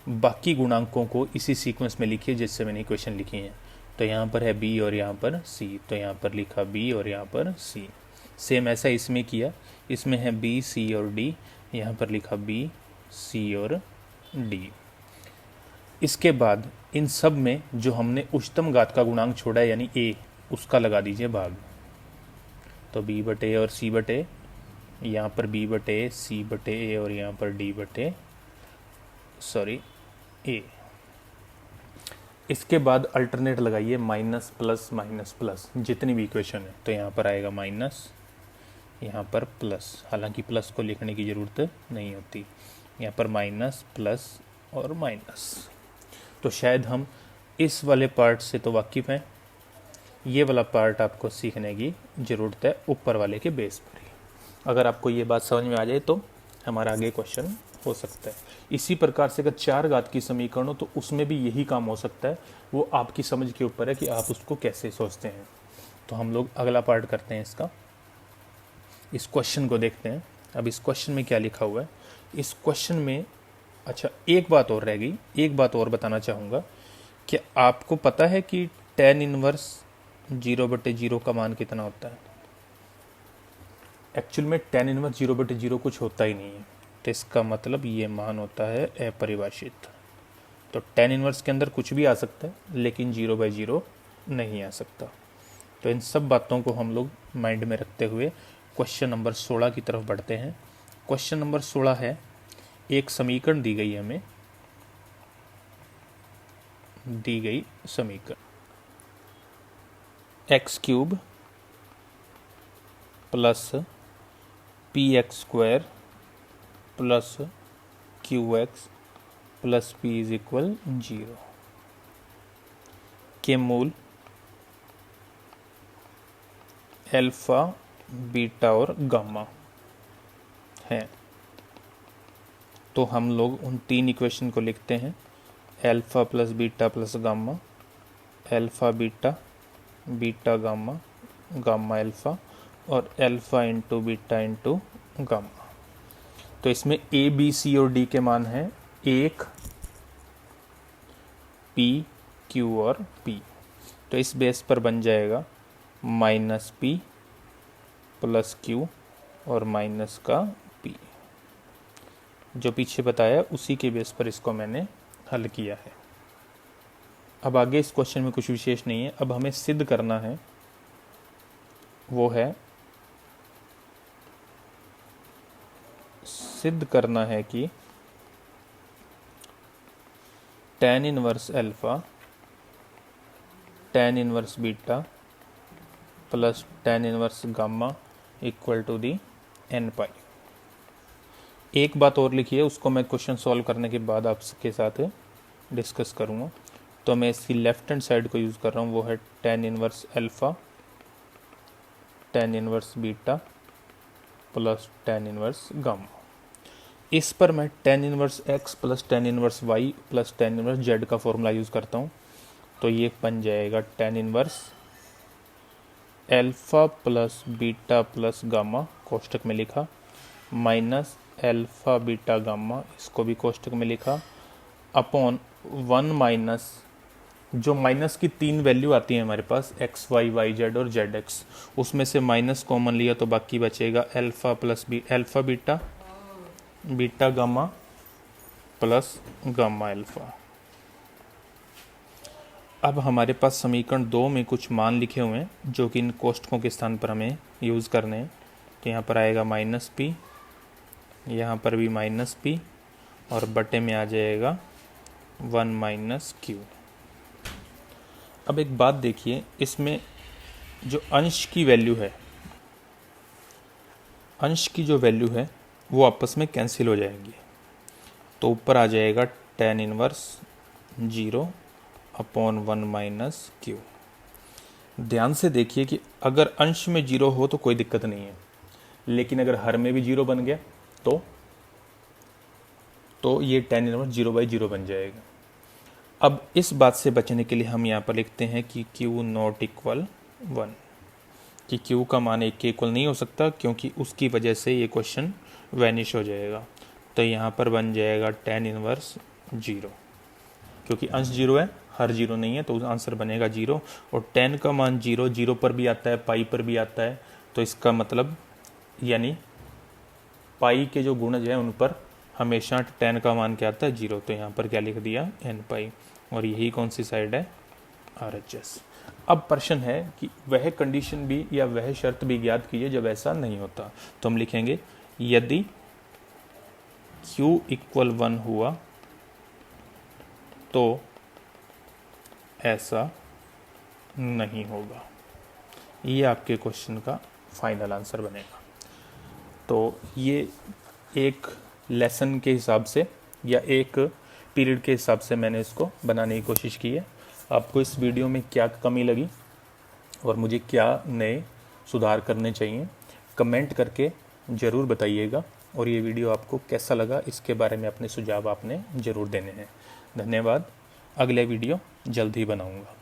बाकी गुणांकों को इसी सीक्वेंस में लिखिए जिससे मैंने इक्वेशन लिखी है। तो यहाँ पर है b और यहाँ पर c, तो यहाँ पर लिखा b और यहाँ पर c। सेम ऐसा इसमें किया, इसमें है b c और d, यहाँ पर लिखा b c और d। इसके बाद इन सब में जो हमने उच्चतम घात का गुणांक छोड़ा है यानी a, उसका लगा दीजिए भाग। तो b बटे और c बटे, यहाँ पर b बटे c बटे a और यहाँ पर d बटे a। इसके बाद अल्टरनेट लगाइए माइनस प्लस माइनस प्लस जितनी भी इक्वेशन है, तो यहाँ पर आएगा माइनस, यहाँ पर प्लस, हालांकि प्लस को लिखने की ज़रूरत नहीं होती, यहाँ पर माइनस प्लस और माइनस। तो शायद हम इस वाले पार्ट से तो वाकिफ़ हैं, ये वाला पार्ट आपको सीखने की ज़रूरत है ऊपर वाले के बेस पर ही। अगर आपको ये बात समझ में आ जाए तो हमारा आगे क्वेश्चन हो सकता है। इसी प्रकार से अगर 4 घात की समीकरण हो तो उसमें भी यही काम हो सकता है। वो आपकी समझ के ऊपर है कि आप उसको कैसे सोचते हैं। तो हम लोग अगला पार्ट करते हैं इसका, इस क्वेश्चन को देखते हैं। अब इस क्वेश्चन में क्या लिखा हुआ है इस क्वेश्चन में। अच्छा, एक बात और रह गई, एक बात और बताना चाहूँगा कि आपको पता है कि tan इनवर्स 0/0 का मान कितना होता है। एक्चुअल में tan इनवर्स 0/0 कुछ होता ही नहीं है, तो इसका मतलब ये मान होता है अपरिभाषित। तो tan इनवर्स के अंदर कुछ भी आ सकता है लेकिन 0/0 नहीं आ सकता। तो इन सब बातों को हम लोग माइंड में रखते हुए क्वेश्चन नंबर 16 की तरफ बढ़ते हैं। क्वेश्चन नंबर 16 है, एक समीकरण दी गई हमें, दी गई समीकरण x³ plus px² plus qx plus p is equal 0 के मूल अल्फा, बीटा और गामा हैं। तो हम लोग उन 3 इक्वेशन को लिखते हैं, alpha plus beta plus gamma, alpha beta, beta gamma, gamma alpha और alpha into beta into gamma. तो इसमें ए बी सी और डी के मान हैं 1, पी, क्यू और पी। तो इस बेस पर बन जाएगा माइनस पी प्लस क्यू और माइनस का पी। जो पीछे बताया उसी के बेस पर इसको मैंने हल किया है। अब आगे इस क्वेश्चन में कुछ विशेष नहीं है। अब हमें सिद्ध करना है, वो है सिद्ध करना है कि tan inverse alpha, tan inverse beta plus tan inverse gamma equal to the n pi. एक बात और लिखी है, उसको मैं क्वेश्चन सॉल्व करने के बाद आपके साथ डिस्कस करूँगा। तो मैं इसकी लेफ्ट हैंड साइड को यूज़ कर रहा हूँ, वो है tan inverse alpha, tan inverse beta plus tan inverse gamma. इस पर मैं tan inverse x plus tan inverse y plus tan inverse z का फॉर्मूला यूज़ करता हूँ। तो ये बन जाएगा tan inverse alpha plus beta plus gamma, कोष्टक में लिखा, माइनस अल्फ़ा बीटा गामा, इसको भी कोष्टक में लिखा, अपॉन 1 माइनस, जो माइनस की 3 वैल्यू आती है हमारे पास एक्स वाई वाई जेड और जेड एक्स, उसमें से माइनस कॉमन लिया तो बाकी बचेगा alpha plus alpha beta, beta gamma plus gamma alpha. अब हमारे पास समीकरण 2 में कुछ मान लिखे हुए हैं जो कि इन कोष्टकों के स्थान पर हमें यूज़ करने हैं। तो यहाँ पर आएगा माइनस पी, यहाँ पर भी माइनस पी और बटे में आ जाएगा 1 माइनस क्यू। अब एक बात देखिए, इसमें जो अंश की वैल्यू है, अंश की जो वैल्यू है वो आपस में कैंसिल हो जाएंगी। तो ऊपर आ जाएगा tan inverse 0 upon 1 minus Q. ध्यान से देखिए कि अगर अंश में 0 हो तो कोई दिक्कत नहीं है, लेकिन अगर हर में भी 0 बन गया तो ये tan इनवर्स 0/0 बन जाएगा। अब इस बात से बचने के लिए हम यहाँ पर लिखते हैं कि Q नॉट इक्वल 1, कि Q का मान 1 के इक्वल नहीं हो सकता, क्योंकि उसकी वजह से ये क्वेश्चन वैनिश हो जाएगा। तो यहाँ पर बन जाएगा tan इनवर्स 0, क्योंकि अंश 0 है, हर 0 नहीं है, तो आंसर बनेगा 0। और tan का मान 0 0 पर भी आता है, पाई पर भी आता है। तो इसका मतलब यानी पाई के जो गुणज हैं उन पर हमेशा tan का मान क्या आता है, 0। तो यहाँ पर क्या लिख दिया, n पाई, और यही कौन सी साइड है, RHS। अब प्रश्न है कि वह कंडीशन भी या वह शर्त भी ज्ञात कीजिए जब ऐसा नहीं होता। तो हम लिखेंगे यदि Q इक्वल 1 हुआ तो ऐसा नहीं होगा। ये आपके क्वेश्चन का फाइनल आंसर बनेगा। तो ये एक लेसन के हिसाब से या एक पीरियड के हिसाब से मैंने इसको बनाने की कोशिश की है। आपको इस वीडियो में क्या कमी लगी और मुझे क्या नए सुधार करने चाहिए, कमेंट करके ज़रूर बताइएगा। और ये वीडियो आपको कैसा लगा इसके बारे में अपने सुझाव आपने ज़रूर देने हैं। धन्यवाद। अगले वीडियो जल्द ही बनाऊंगा।